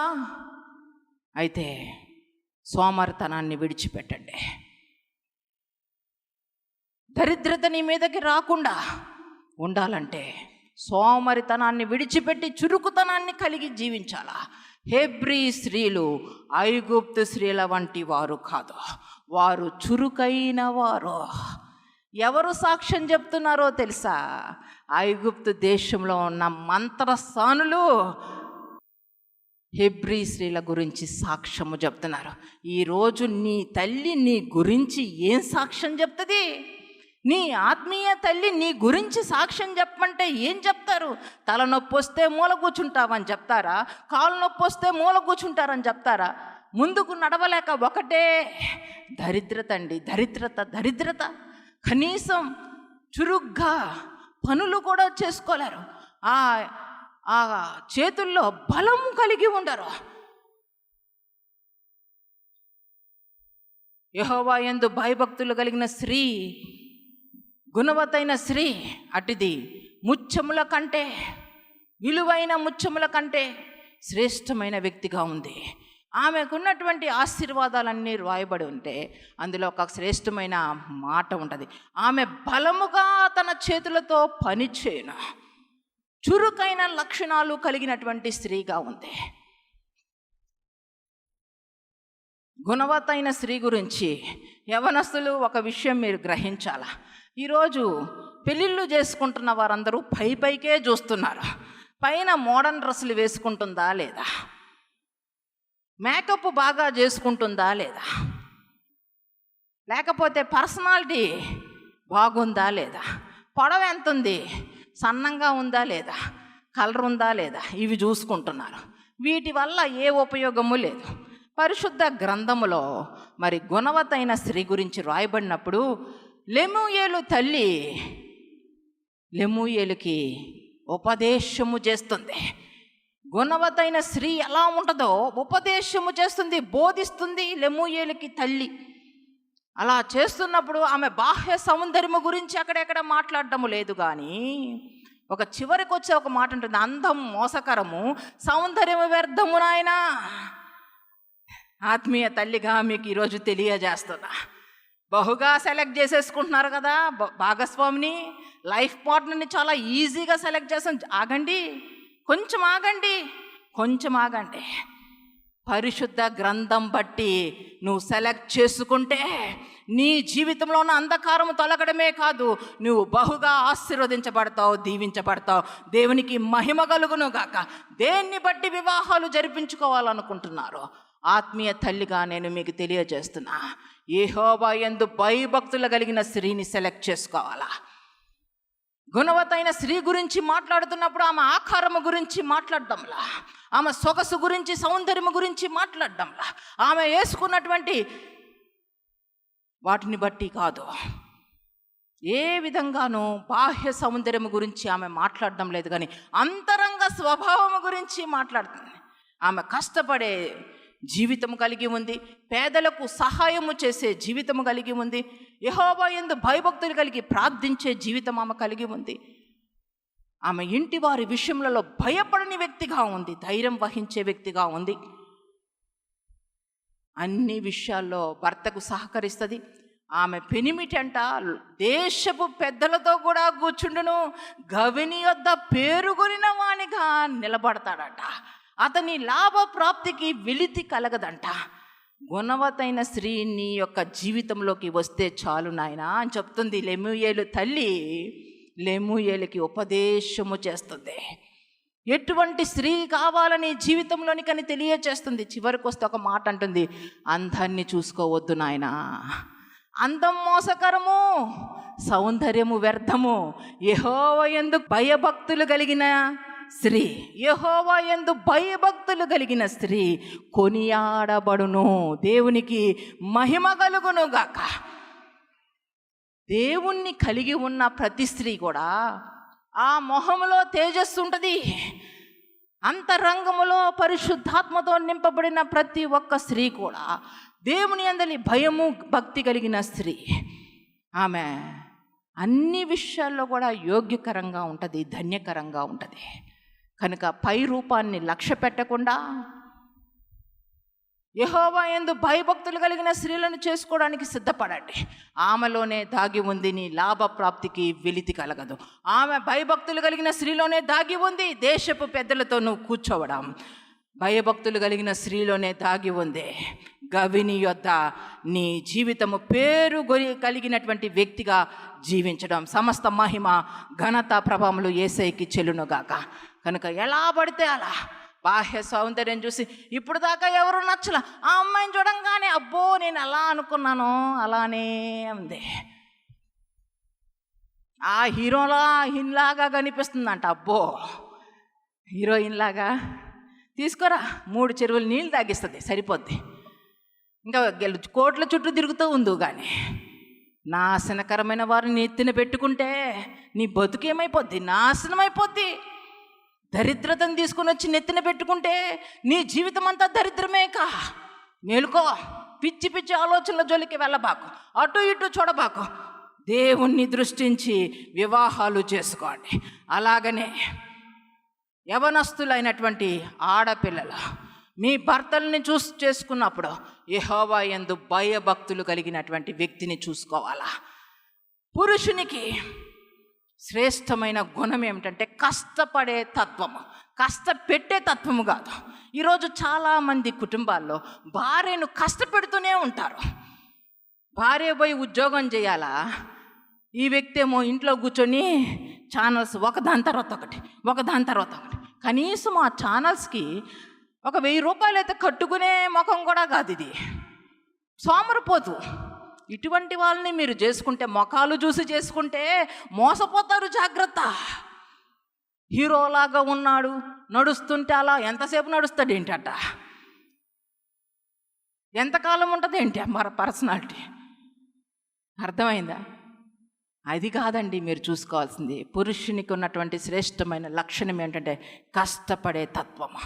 S1: అయితే సోమరితనాన్ని విడిచిపెట్టండి. దరిద్రత నీ మీదకి రాకుండా ఉండాలంటే సోమరితనాన్ని విడిచిపెట్టి చురుకుతనాన్ని కలిగి జీవించాలా. హెబ్రీ స్త్రీలు ఐగుప్తు స్త్రీల వంటి వారు కాదు, వారు చురుకైన వారు. ఎవరు సాక్ష్యం చెప్తున్నారో తెలుసా? ఐగుప్తు దేశంలో ఉన్న మంత్రస్థానులు హెబ్రీ స్త్రీల గురించి సాక్ష్యము చెప్తున్నారు. ఈరోజు నీ తల్లి నీ గురించి ఏం సాక్ష్యం చెప్తుంది? నీ ఆత్మీయ తల్లి నీ గురించి సాక్ష్యం చెప్పమంటే ఏం చెప్తారు? తలనొప్పి వస్తే మూల కూర్చుంటావని చెప్తారా? కాలు నొప్పి వస్తే మూల కూర్చుంటారని చెప్తారా? ముందుకు నడవలేక ఒకటే దరిద్రత అండి, దరిద్రత, దరిద్రత. కనీసం చురుగ్గా పనులు కూడా చేసుకోలేరు. ఆ చేతుల్లో బలం కలిగి ఉండరు. యెహోవా యందు భయభక్తులు కలిగిన స్త్రీ, గుణవతైన స్త్రీ అటుది ముత్యముల కంటే, విలువైన ముత్యముల కంటే శ్రేష్టమైన వ్యక్తిగా ఉంది. ఆమెకున్నటువంటి ఆశీర్వాదాలన్నీ రాయబడి ఉంటే అందులో ఒక శ్రేష్టమైన మాట ఉంటుంది. ఆమె బలముగా తన చేతులతో పనిచేయను, చురుకైన లక్షణాలు కలిగినటువంటి స్త్రీగా ఉంది. గుణవతైన స్త్రీ గురించి యవనస్తులు ఒక విషయం మీరు గ్రహించాలా. ఈరోజు పెళ్ళిళ్ళు చేసుకుంటున్న వారందరూ పైకే చూస్తున్నారు. పైన మోడర్న్ డ్రెస్సులు వేసుకుంటుందా లేదా, మేకప్ బాగా చేసుకుంటుందా లేదా, లేకపోతే పర్సనాలిటీ బాగుందా లేదా, పొడవ ఎంత ఉంది, సన్నంగా ఉందా లేదా, కలర్ ఉందా లేదా, ఇవి చూసుకుంటున్నారు. వీటి వల్ల ఏ ఉపయోగము లేదు. పరిశుద్ధ గ్రంథములో మరి గుణవతైన స్త్రీ గురించి రాయబడినప్పుడు లెమూయేలు తల్లి లెమూయేలుకి ఉపదేశము చేస్తుంది. గుణవతైన స్త్రీ ఎలా ఉంటుందో ఉపదేశము చేస్తుంది, బోధిస్తుంది లెమూయేలుకి తల్లి. అలా చేస్తున్నప్పుడు ఆమె బాహ్య సౌందర్యము గురించి అక్కడెక్కడ మాట్లాడటము లేదు, కానీ ఒక చివరికి వచ్చే ఒక మాట ఉంటుంది, అందం మోసకరము, సౌందర్యము వ్యర్థము. నాయనా, ఆత్మీయ తల్లిగా మీకు ఈరోజు తెలియజేస్తున్నా. బహుగా సెలెక్ట్ చేసేసుకుంటున్నారు కదా భాగస్వామిని, లైఫ్ పార్ట్నర్ని చాలా ఈజీగా సెలెక్ట్ చేస్తాం. ఆగండి, కొంచెం ఆగండి, కొంచెం ఆగండి. పరిశుద్ధ గ్రంథం బట్టి నువ్వు సెలెక్ట్ చేసుకుంటే నీ జీవితంలో ఉన్న అంధకారము తొలగడమే కాదు, నువ్వు బహుగా ఆశీర్వదించబడతావు, దీవించబడతావు. దేవునికి మహిమ కలుగును గాక. దేన్ని బట్టి వివాహాలు జరిపించుకోవాలనుకుంటున్నారు? ఆత్మీయ తల్లిగా నేను మీకు తెలియజేస్తున్నా, యెహోవా యందు భయభక్తులు కలిగిన స్త్రీని సెలెక్ట్ చేసుకోవాలా. గుణవతైన స్త్రీ గురించి మాట్లాడుతున్నప్పుడు ఆమె ఆకారము గురించి మాట్లాడడంలా, ఆమె సొగసు గురించి సౌందర్యము గురించి మాట్లాడడంలా, ఆమె వేసుకున్నటువంటి వాటిని బట్టి కాదు, ఏ విధంగానూ బాహ్య సౌందర్యము గురించి ఆమె మాట్లాడడం లేదు, కానీ అంతరంగ స్వభావము గురించి మాట్లాడుతుంది. ఆమె కష్టపడే జీవితము కలిగి ఉంది, పేదలకు సహాయము చేసే జీవితము కలిగి ఉంది, యెహోవా యందు భయభక్తులు కలిగి ప్రార్థించే జీవితం ఆమె కలిగి ఉంది. ఆమె ఇంటి వారి విషయములలో భయపడని వ్యక్తిగా ఉంది, ధైర్యం వహించే వ్యక్తిగా ఉంది. అన్ని విషయాల్లో భర్తకు సహకరిస్తుంది. ఆమె పెనిమిటి అంట దేశపు పెద్దలతో కూడా కూర్చుండును, గవిని యొద్ద పేరుగొనిన వానిగా నిలబడతాడట. అతని లాభప్రాప్తికి వెలితి కలగదంట. గుణవతైన స్త్రీ నీ యొక్క జీవితంలోకి వస్తే చాలు నాయనా అని చెప్తుంది లెమూయేలు తల్లి. లెమూయేలుకి ఉపదేశము చేస్తుంది, ఎటువంటి స్త్రీ కావాలని జీవితంలోనికని తెలియచేస్తుంది. చివరికి వస్తే ఒక మాట అంటుంది, అందాన్ని చూసుకోవద్దు నాయనా, అందం మోసకరము, సౌందర్యము వ్యర్థము. యెహోవా యందు భయభక్తులు కలిగిన స్త్రీ, యెహోవా యందు భయభక్తులు కలిగిన స్త్రీ కొనియాడబడును. దేవునికి మహిమ కలుగును గాక. దేవుణ్ణి కలిగి ఉన్న ప్రతి స్త్రీ కూడా ఆ మొహములో తేజస్సు ఉంటుంది. అంతరంగములో పరిశుద్ధాత్మతో నింపబడిన ప్రతి ఒక్క స్త్రీ కూడా దేవుని యందలి భయము భక్తి కలిగిన స్త్రీ. ఆమె అన్ని విషయాల్లో కూడా యోగ్యకరంగా ఉంటుంది, ధన్యకరంగా ఉంటుంది. కనుక పై రూపాన్ని లక్ష్య పెట్టకుండా యెహోవా యందు భయభక్తులు కలిగిన స్త్రీలను చేసుకోవడానికి సిద్ధపడండి. ఆమెలోనే దాగి ఉంది నీ లాభ ప్రాప్తికి వెలితి కలగదు. ఆమె భయభక్తులు కలిగిన స్త్రీలోనే దాగి ఉంది దేశపు పెద్దలతో నువ్వు కూర్చోవడం. భయభక్తులు కలిగిన స్త్రీలోనే దాగి ఉంది గవిని యొద్ద నీ జీవితము పేరు కలిగినటువంటి వ్యక్తిగా జీవించడం. సమస్త మహిమ ఘనత ప్రభావములు యేసయ్యకి చెల్లునుగాక. కనుక ఎలా పడితే అలా బాహ్య సౌందర్యం చూసి ఇప్పుడు దాకా ఎవరు నచ్చల, ఆ అమ్మాయిని చూడంగానే అబ్బో నేను అలా అనుకున్నాను అలానే ఉంది. ఆ హీరోయిన్లాగా కనిపిస్తుందంట. అబ్బో హీరోయిన్లాగా తీసుకోరా, 3 చెరువులు నీళ్ళు తాగిస్తుంది సరిపోద్ది. ఇంకా కోట్ల చుట్టూ తిరుగుతూ ఉందో కానీ నాశనకరమైన వారిని ఎత్తిన పెట్టుకుంటే నీ బతుకేమైపోద్ది, నాశనం అయిపోద్ది. దరిద్రతను తీసుకుని వచ్చి నెత్తిన పెట్టుకుంటే నీ జీవితం అంతా దరిద్రమేక. మేలుకో, పిచ్చి పిచ్చి ఆలోచనల జోలికి వెళ్ళబాకు, అటు ఇటు చూడబాకు. దేవుణ్ణి దృష్టించి వివాహాలు చేసుకోండి. అలాగనే యవనస్తులైనటువంటి ఆడపిల్లలు మీ భర్తల్ని చేసుకున్నప్పుడు యెహోవా యందు భయభక్తులు కలిగినటువంటి వ్యక్తిని చూసుకోవాలా. పురుషునికి శ్రేష్టమైన గుణం ఏమిటంటే కష్టపడే తత్వము, కష్టపెట్టే తత్వము కాదు. ఈరోజు చాలామంది కుటుంబాల్లో భార్యను కష్టపెడుతూనే ఉంటారు. భార్య పోయి ఉద్యోగం చేయాలా, ఈ వ్యక్తి ఏమో ఇంట్లో కూర్చొని ఛానల్స్ ఒకదాని తర్వాత ఒకటి. కనీసం ఆ ఛానల్స్కి ఒక 1000 రూపాయలు అయితే కట్టుకునే ముఖం కూడా కాదు. ఇది సోమరిపోతు. ఇటువంటి వాళ్ళని మీరు చేసుకుంటే, ముఖాలు చూసి చేసుకుంటే మోసపోతారు, జాగ్రత్త. హీరోలాగా ఉన్నాడు, నడుస్తుంటే అలా ఎంతసేపు నడుస్తాడు ఏంటట, ఎంతకాలం ఉంటుంది ఏంటి మరి పర్సనాలిటీ. అర్థమైందా? అది కాదండి మీరు చూసుకోవాల్సింది. పురుషునికి ఉన్నటువంటి శ్రేష్టమైన లక్షణం ఏంటంటే కష్టపడే తత్వము.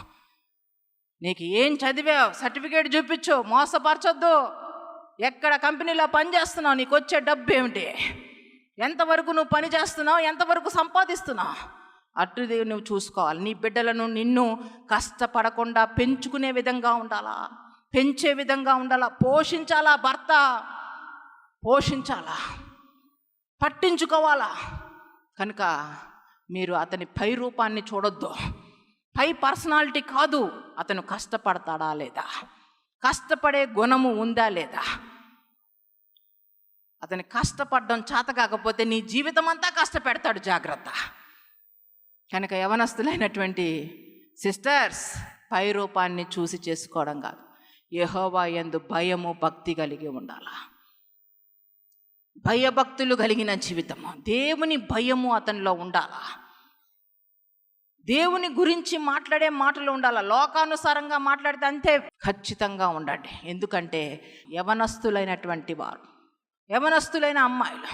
S1: నీకు ఏం చదివావు, సర్టిఫికేట్ చూపించు, మోసపరచొద్దు. ఎక్కడ కంపెనీలో పని చేస్తున్నావు, నీకు వచ్చే డబ్బు ఏమిటి, ఎంతవరకు నువ్వు పని చేస్తున్నావు, ఎంతవరకు సంపాదిస్తున్నావు, అటుది నువ్వు చూసుకోవాలి. నీ బిడ్డలను నిన్ను కష్టపడకుండా పెంచుకునే విధంగా ఉండాలా, పెంచే విధంగా ఉండాలా, పోషించాలా. భర్త పోషించాలా, పట్టించుకోవాలా. కనుక మీరు అతని పై రూపాన్ని చూడొద్దు, పై పర్సనాలిటీ కాదు. అతను కష్టపడతాడా లేదా, కష్టపడే గుణము ఉందా లేదా. అతని కష్టపడడం చేత కాకపోతే నీ జీవితం అంతా కష్టపెడతాడు, జాగ్రత్త. కనుక యవనస్తులైనటువంటి సిస్టర్స్ పై రూపాన్ని చూసి చేసుకోవడం కాదు, యెహోవా యందు భయము భక్తి కలిగి ఉండాలా. భయభక్తులు కలిగిన జీవితము, దేవుని భయము అతనిలో ఉండాలా. దేవుని గురించి మాట్లాడే మాటలు ఉండాలా. లోకానుసారంగా మాట్లాడితే అంతే ఖచ్చితంగా ఉండండి. ఎందుకంటే యవనస్తులైనటువంటి వారు, యవనస్తులైన అమ్మాయిలు,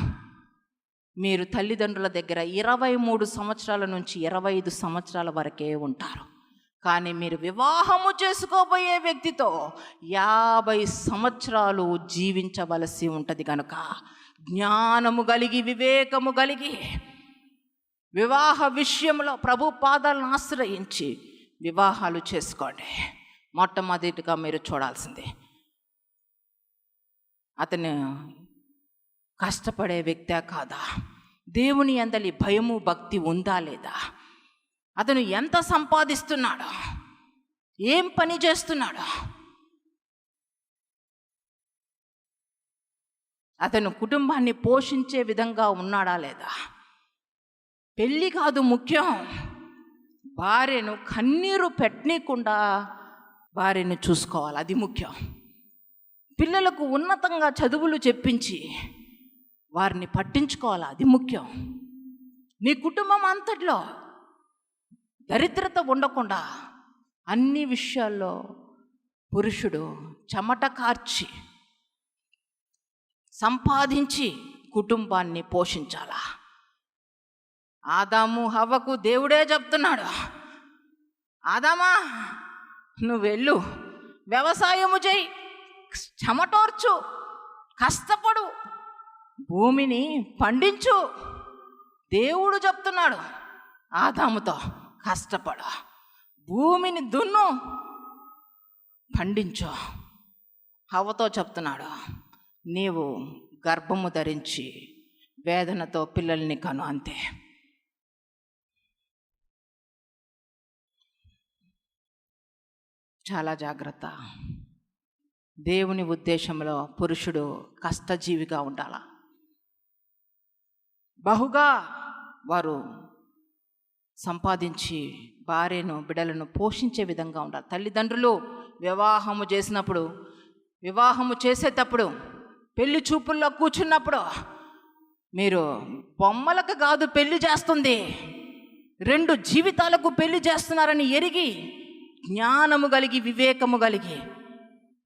S1: మీరు తల్లిదండ్రుల దగ్గర 23 సంవత్సరాల నుంచి 25 సంవత్సరాల వరకే ఉంటారు. కానీ మీరు వివాహము చేసుకోబోయే వ్యక్తితో 50 సంవత్సరాలు జీవించవలసి ఉంటుంది. కనుక జ్ఞానము కలిగి, వివేకము కలిగి, వివాహ విషయంలో ప్రభు పాదాలను ఆశ్రయించి వివాహాలు చేసుకోండి. మొట్టమొదటిగా మీరు చూడాల్సింది అతను కష్టపడే వ్యక్తే కాదా, దేవుని యందలి భయము భక్తి ఉందా లేదా, అతను ఎంత సంపాదిస్తున్నాడో, ఏం పని చేస్తున్నాడో, అతను కుటుంబాన్ని పోషించే విధంగా ఉన్నాడా లేదా. పెళ్ళి కాదు ముఖ్యం, భార్యను కన్నీరు పెట్టనీయకుండా భార్యను చూసుకోవాలి, అది ముఖ్యం. పిల్లలకు ఉన్నతంగా చదువులు చెప్పించి వారిని పట్టించుకోవాలి, అది ముఖ్యం. నీ కుటుంబం అంతట్లో దరిద్రత ఉండకుండా అన్ని విషయాల్లో పురుషుడు చెమట కార్చి సంపాదించి కుటుంబాన్ని పోషించాలా. ఆదాము హవ్వకు దేవుడే చెప్తున్నాడు, ఆదామా నువ్వు వెళ్ళు, వ్యవసాయము చేయి, చెమటోర్చు, కష్టపడు, భూమిని పండించు. దేవుడు చెప్తున్నాడు ఆదాముతో, కష్టపడు, భూమిని దున్ను, పండించు. హవ్వతో చెప్తున్నాడు, నీవు గర్భము ధరించి వేదనతో పిల్లల్ని కను, అంతే. చాలా జాగ్రత్త. దేవుని ఉద్దేశంలో పురుషుడు కష్టజీవిగా ఉండాల. బహుగా వారు సంపాదించి భార్యను బిడ్డలను పోషించే విధంగా ఉండాలి. తల్లిదండ్రులు వివాహము చేసేటప్పుడు పెళ్లి చూపుల్లో కూర్చున్నప్పుడు మీరు బొమ్మలకు కాదు పెళ్లి చేస్తుంది, 2 జీవితాలకు పెళ్లి చేస్తున్నారని ఎరిగి జ్ఞానము కలిగి వివేకము కలిగి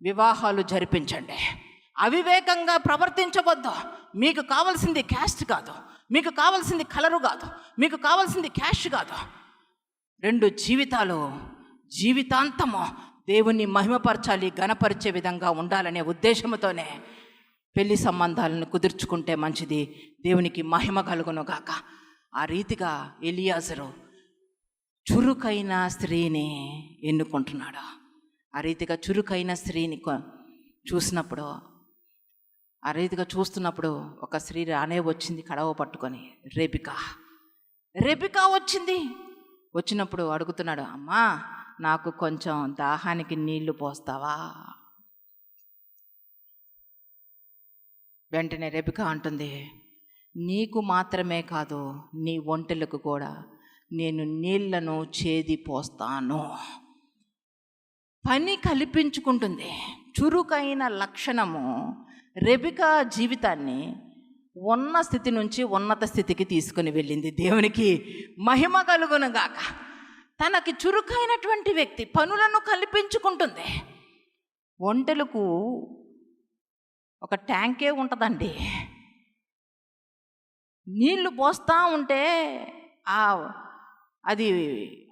S1: వివాహాలు జరిపించండి. అవివేకంగా ప్రవర్తించవద్దు. మీకు కావాల్సింది క్యాస్ట్ కాదు, మీకు కావాల్సింది కలరు కాదు, మీకు కావాల్సింది క్యాష్ కాదు. 2 జీవితాలు జీవితాంతము దేవుణ్ణి మహిమపరచాలి, ఘనపరిచే విధంగా ఉండాలనే ఉద్దేశంతోనే పెళ్లి సంబంధాలను కుదుర్చుకుంటే మంచిది, దేవునికి మహిమ కలుగును గాక. ఆ రీతిగా ఎలియాజరు చురుకైన స్త్రీని ఎన్నుకుంటున్నాడు. ఆ రీతిగా చురుకైన స్త్రీని చూసినప్పుడు, ఆ రీతిగా చూస్తున్నప్పుడు ఒక స్త్రీ రానే వచ్చింది కడవ పట్టుకొని, రెబికా వచ్చినప్పుడు అడుగుతున్నాడు, అమ్మా నాకు కొంచెం దాహానికి నీళ్లు పోస్తావా? వెంటనే రెబికా అంటుంది, నీకు మాత్రమే కాదు నీ ఒంటెలకు కూడా నేను నీళ్లను చేది పోస్తాను. పని కల్పించుకుంటుంది. చురుకైన లక్షణము రెబికా జీవితాన్ని ఉన్న స్థితి నుంచి ఉన్నత స్థితికి తీసుకుని వెళ్ళింది. దేవునికి మహిమ కలుగును గాక. తనకి చురుకైనటువంటి వ్యక్తి పనులను కల్పించుకుంటుంది. ఒంటెలకు ఒక ట్యాంకే ఉంటుందండి, నీళ్లు పోస్తూ ఉంటే అది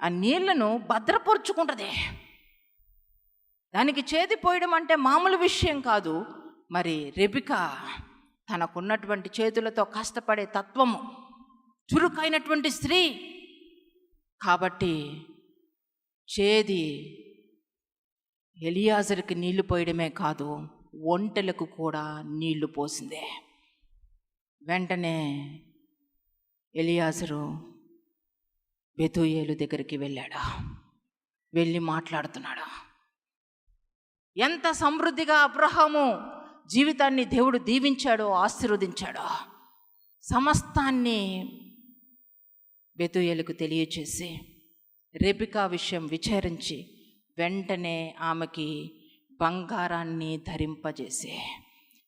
S1: ఆ నీళ్లను భద్రపరుచుకుంటుంది. దానికి చేది పోయడం అంటే మామూలు విషయం కాదు. మరి రెబికా తనకున్నటువంటి చేతులతో కష్టపడే తత్వము, చురుకైనటువంటి స్త్రీ కాబట్టి చేది ఎలియాజరుకి నీళ్లు పోయడమే కాదు, ఒంటెలకు కూడా నీళ్లు పోసిందే. వెంటనే ఎలియాజరు బెతూయేలు దగ్గరికి వెళ్ళాడు. వెళ్ళి మాట్లాడుతున్నాడు. ఎంత సమృద్ధిగా అబ్రహాము జీవితాన్ని దేవుడు దీవించాడో, ఆశీర్వదించాడో, సమస్తాన్ని బెతూయేలుకు తెలియచేసి రెబికా విషయం విచారించి వెంటనే ఆమెకి బంగారాన్ని ధరింపజేసి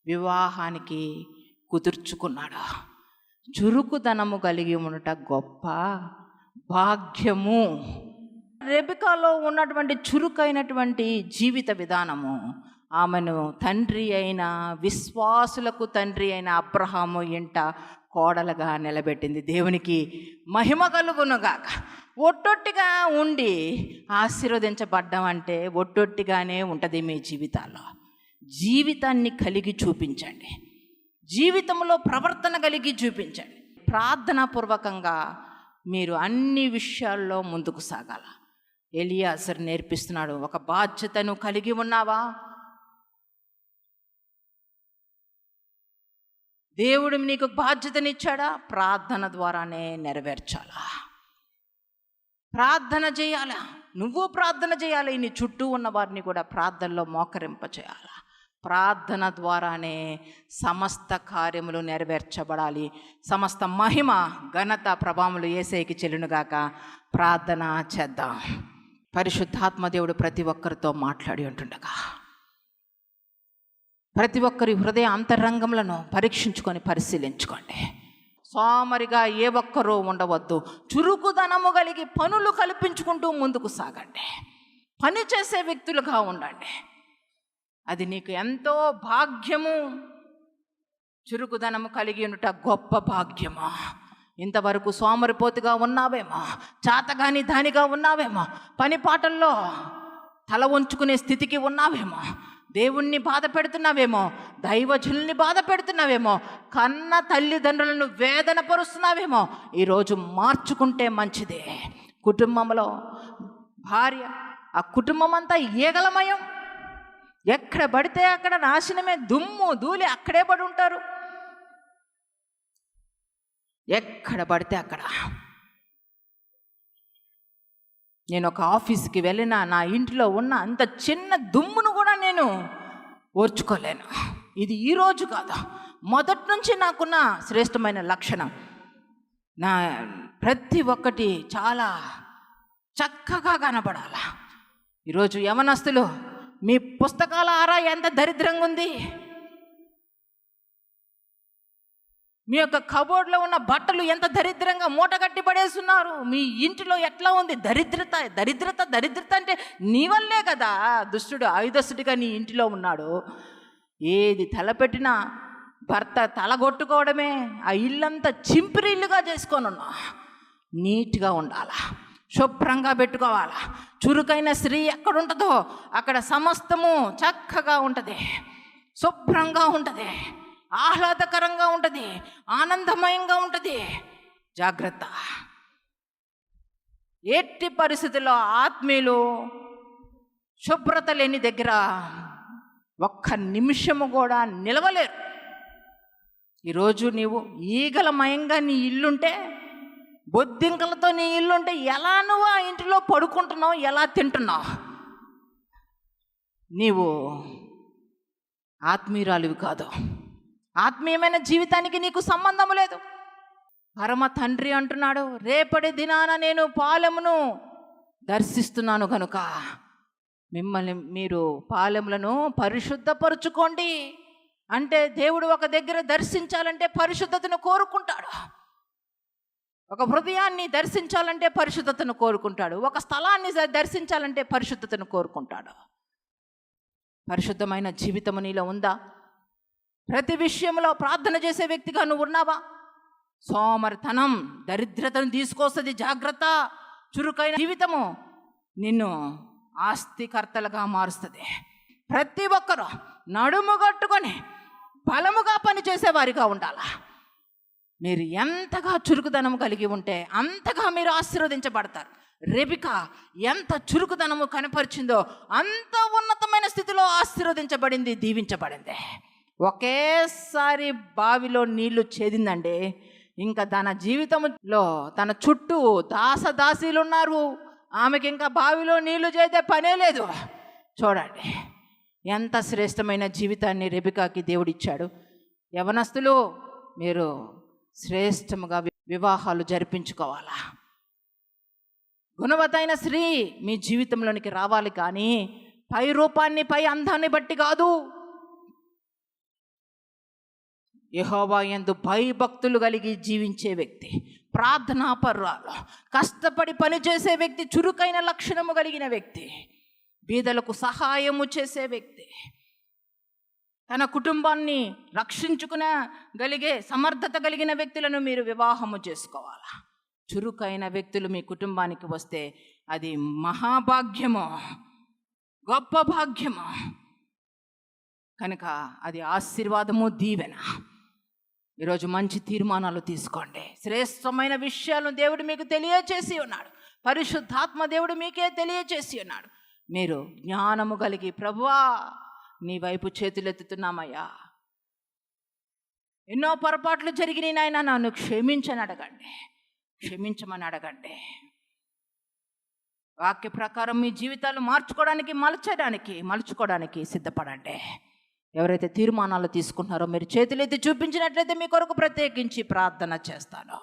S1: వివాహానికి కుదుర్చుకున్నాడు. చురుకుదనము కలిగి ఉండట గొప్ప భాగ్యము. రెబికాలో ఉన్నటువంటి చురుకైనటువంటి జీవిత విధానము ఆమెను తండ్రి అయిన, విశ్వాసులకు తండ్రి అయిన అబ్రహాము ఇంట కోడలుగా నిలబెట్టింది. దేవునికి మహిమ కలుగునుగాక. ఒట్టొట్టిగా ఉండి ఆశీర్వదించబడ్డం అంటే ఒట్టొట్టిగానే ఉంటుంది మీ జీవితాల్లో. జీవితాన్ని కలిగి చూపించండి, జీవితంలో ప్రవర్తన కలిగి చూపించండి. ప్రార్థనాపూర్వకంగా మీరు అన్ని విషయాల్లో ముందుకు సాగాల. ఎలియాజరు నేర్పిస్తున్నాడు, ఒక బాధ్యతను కలిగి ఉన్నావా? దేవుడు నీకు బాధ్యతనిచ్చాడా? ప్రార్థన ద్వారానే నెరవేర్చాలా. ప్రార్థన చేయాలా, నువ్వు ప్రార్థన చేయాలి, నీ చుట్టూ ఉన్న వారిని కూడా ప్రార్థనలో మోకరింప చేయాలా. ప్రార్థన ద్వారానే సమస్త కార్యములు నెరవేర్చబడాలి. సమస్త మహిమ, ఘనత, ప్రభావములు యేసయ్యకి చెల్లునుగాక. ప్రార్థన చేద్దాం. పరిశుద్ధాత్మ దేవుడు ప్రతి ఒక్కరితో మాట్లాడి ఉంటుండగా ప్రతి ఒక్కరి హృదయ అంతరంగములను పరీక్షించుకొని పరిశీలించుకోండి. సోమరిగా ఏ ఒక్కరూ ఉండవద్దు. చురుకుదనము కలిగి పనులు కల్పించుకుంటూ ముందుకు సాగండి. పని చేసే వ్యక్తులుగా ఉండండి. అది నీకు ఎంతో భాగ్యము. చురుకుదనము కలిగి ఉండుట గొప్ప భాగ్యమా. ఇంతవరకు సోమరిపోతుగా ఉన్నావేమో, చాతగాని దానిగా ఉన్నావేమో, పని పాటల్లో తల వంచుకునే స్థితికి ఉన్నావేమో, దేవుణ్ణి బాధ పెడుతున్నావేమో, దైవజనుల్ని బాధ పెడుతున్నావేమో, కన్న తల్లిదండ్రులను వేదన పరుస్తున్నావేమో. ఈరోజు మార్చుకుంటే మంచిదే. కుటుంబంలో భార్య, ఆ కుటుంబం అంతా ఈగలమయం. ఎక్కడ పడితే అక్కడ నాశనమే, దుమ్ము ధూళి అక్కడే పడి ఉంటారు. ఎక్కడ పడితే అక్కడ. నేను ఒక ఆఫీస్కి వెళ్ళినా నా ఇంటిలో ఉన్న అంత చిన్న దుమ్మును కూడా నేను ఓర్చుకోలేను. ఇది ఈరోజు కాదు, మొదటి నుంచి నాకున్న శ్రేష్టమైన లక్షణం. నా ప్రతి ఒక్కటి చాలా చక్కగా కనబడాల. ఈరోజు యవనస్తులు, మీ పుస్తకాల ఆరా ఎంత దరిద్రంగా ఉంది. మీ యొక్క కబోర్డ్లో ఉన్న బట్టలు ఎంత దరిద్రంగా మూటగట్టి పడేస్తున్నారు. మీ ఇంటిలో ఎట్లా ఉంది దరిద్రత. దరిద్రత దరిద్రత అంటే నీ వల్లే కదా. దుష్టుడు ఆయుధస్తుడిగా నీ ఇంటిలో ఉన్నాడు. ఏది తలపెట్టినా భర్త తలగొట్టుకోవడమే. ఆ ఇల్లంతా చింపిరి ఇల్లుగా చేసుకొని ఉన్నా. నీట్గా ఉండాలా, శుభ్రంగా పెట్టుకోవాలా. చురుకైన స్త్రీ ఎక్కడుంటుందో అక్కడ సమస్తము చక్కగా ఉంటుంది, శుభ్రంగా ఉంటుంది, ఆహ్లాదకరంగా ఉంటుంది, ఆనందమయంగా ఉంటుంది. జాగ్రత్త. ఎట్టి పరిస్థితుల్లో ఆత్మీయులు శుభ్రత లేని దగ్గర ఒక్క నిమిషము కూడా నిలవలేరు. ఈరోజు నీవు ఈగలమయంగా నీ ఇల్లుంటే, బొద్దింకలతో నీ ఇల్లుంటే ఎలా నువ్వు ఆ ఇంటిలో పడుకుంటున్నావు, ఎలా తింటున్నావు? నీవు ఆత్మీయురాలివి కాదు. ఆత్మీయమైన జీవితానికి నీకు సంబంధం లేదు. పరమ తండ్రి అంటున్నాడు, రేపటి దినాన నేను పాలెమును దర్శిస్తున్నాను కనుక మిమ్మల్ని మీరు పాలెములను పరిశుద్ధపరుచుకోండి. అంటే దేవుడు ఒక దగ్గర దర్శించాలంటే పరిశుద్ధతను కోరుకుంటాడు. ఒక హృదయాన్ని దర్శించాలంటే పరిశుద్ధతను కోరుకుంటాడు. ఒక స్థలాన్ని దర్శించాలంటే పరిశుద్ధతను కోరుకుంటాడు. పరిశుద్ధమైన జీవితము నీలో ఉందా? ప్రతి విషయంలో ప్రార్థన చేసే వ్యక్తిగా నువ్వు ఉన్నావా? సోమరితనం దరిద్రతను తీసుకొస్తుంది. జాగ్రత్త. చురుకైన జీవితము నిన్ను ఆస్తికర్తలుగా మారుస్తుంది. ప్రతి ఒక్కరూ నడుము కట్టుకొని బలముగా పనిచేసేవారిగా ఉండాలా. మీరు ఎంతగా చురుకుదనము కలిగి ఉంటే అంతగా మీరు ఆశీర్వదించబడతారు. రెబెకా ఎంత చురుకుదనము కనపరిచిందో అంత ఉన్నతమైన స్థితిలో ఆశీర్వదించబడింది, దీవించబడింది. ఒకేసారి బావిలో నీళ్లు చేదిందండి. ఇంకా తన జీవితంలో తన చుట్టూ దాసదాసీలు ఉన్నారు. ఆమెకి ఇంకా బావిలో నీళ్లు చేస్తే పనే లేదు. చూడండి ఎంత శ్రేష్టమైన జీవితాన్ని రెబెకాకి దేవుడిచ్చాడు. యవనస్తులు, మీరు శ్రేష్టముగా వివాహాలు జరిపించుకోవాలా. గుణవతైన స్త్రీ మీ జీవితంలోనికి రావాలి, కానీ పై రూపాన్ని, పై అందాన్ని బట్టి కాదు. యెహోవా యందు భయభక్తులు కలిగి జీవించే వ్యక్తి, ప్రార్థనాపరురాలు, కష్టపడి పనిచేసే వ్యక్తి, చురుకైన లక్షణము కలిగిన వ్యక్తి, బీదలకు సహాయము చేసే వ్యక్తి, తన కుటుంబాన్ని రక్షించుకునగలిగే సమర్థత కలిగిన వ్యక్తులను మీరు వివాహము చేసుకోవాలా. చురుకైన వ్యక్తులు మీ కుటుంబానికి వస్తే అది మహాభాగ్యము, గొప్ప భాగ్యము. కనుక అది ఆశీర్వాదము, దీవెన. ఈరోజు మంచి తీర్మానాలు తీసుకోండి. శ్రేష్టమైన విషయాలను దేవుడు మీకు తెలియచేసి ఉన్నాడు. పరిశుద్ధాత్మ దేవుడు మీకే తెలియచేసి ఉన్నాడు. మీరు జ్ఞానము కలిగి, ప్రభువా నీ వైపు చేతులెత్తుతున్నామయ్యా, ఎన్నో పొరపాట్లు జరిగినాయి నాయన, నన్ను క్షమించని అడగండి, క్షమించమని అడగండి. వాక్య ప్రకారం మీ జీవితాలు మార్చుకోవడానికి, మలుచుకోవడానికి సిద్ధపడండి. ఎవరైతే తీర్మానాలు తీసుకుంటున్నారో మీరు చేతులెత్తి చూపించినట్లయితే మీ కొరకు ప్రత్యేకించి ప్రార్థన చేస్తాను.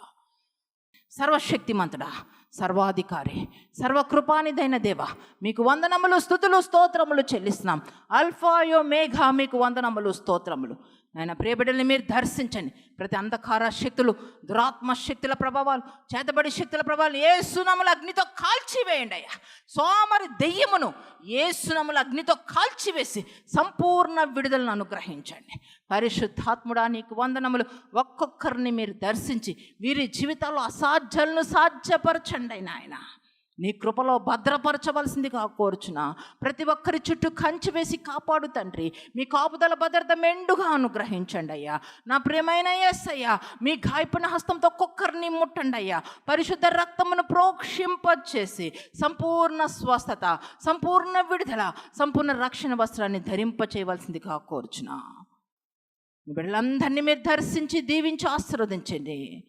S1: సర్వశక్తిమంతుడా, సర్వాధికారి, సర్వకృపానిదైన దేవ, మీకు వందనములు, స్తుతులు, స్తోత్రములు చెల్లిస్తున్నాం. అల్ఫాయో మేఘా, మీకు వందనములు, స్తోత్రములు. ఆయన ప్రియబిడ్డల్ని మీరు దర్శించండి. ప్రతి అంధకార శక్తులు, దురాత్మ శక్తుల ప్రభావాలు, చేతబడి శక్తుల ప్రభావాలు యేసునామముల అగ్నితో కాల్చివేయండి అయ్యా. సోమరి దెయ్యమును యేసునామముల అగ్నితో కాల్చివేసి సంపూర్ణ విడుదలను అనుగ్రహించండి. పరిశుద్ధాత్ముడా, నీకు వందనములు. ఒక్కొక్కరిని మీరు దర్శించి వీరి జీవితాల్లో అసాధ్యాలను సాధ్యపరచండి నాయన. నీ కృపలో భద్రపరచవలసిందిగా కోరుచున్నా. ప్రతి ఒక్కరి చుట్టూ కంచి వేసి కాపాడు తండ్రి. మీ కాపుదల భద్రత మెండుగా అనుగ్రహించండి అయ్యా. నా ప్రియమైన యేసయ్యా, మీ గాయపడిన హస్తంతో ఒక్కొక్కరిని ముట్టండి అయ్యా. పరిశుద్ధ రక్తమును ప్రోక్షింపచేసి సంపూర్ణ స్వస్థత, సంపూర్ణ విడుదల, సంపూర్ణ రక్షణ వస్త్రాన్ని ధరింప చేయవలసిందిగా కోరుచున్నా. మీ బిడ్డలందరినీ మీరు దర్శించి దీవించి ఆశీర్వదించండి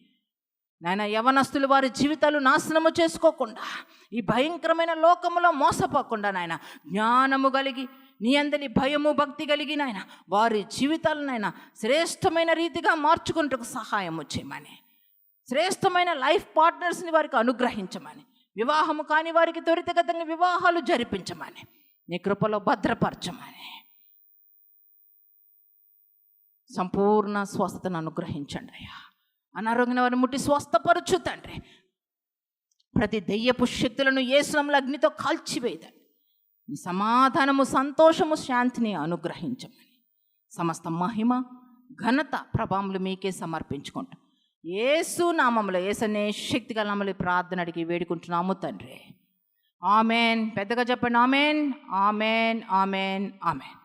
S1: నాయన. యవనస్తులు వారి జీవితాలు నాశనము చేసుకోకుండా, ఈ భయంకరమైన లోకములో మోసపోకుండా నాయన, జ్ఞానము కలిగి, నీ అందరి భయము భక్తి కలిగి నాయన, వారి జీవితాలనైనా శ్రేష్టమైన రీతిగా మార్చుకుంటూ సహాయము చేయమని, శ్రేష్టమైన లైఫ్ పార్ట్నర్స్ని వారికి అనుగ్రహించమని, వివాహము కాని వారికి త్వరితగతంగా వివాహాలు జరిపించమని, నీ కృపలో భద్రపరచమని, సంపూర్ణ స్వస్థతను అనుగ్రహించండి అయ్యా. అనారోగ్యమైన వారిని ముట్టి స్వస్థపరచు తండ్రి. ప్రతి దెయ్యపు శక్తులను యేసునామముల అగ్నితో కాల్చివేయదండి. నీ సమాధానము, సంతోషము, శాంతిని అనుగ్రహించమని, సమస్త మహిమ, ఘనత, ప్రభావములు మీకే సమర్పించుకుంటాం. యేసు నామములో, యేసనే శక్తిగల నామములో ప్రార్థన అడిగి వేడుకుంటున్నాము తండ్రి. ఆమెన్. పెద్దగా చెప్పండి. Amen, amen, amen, amen.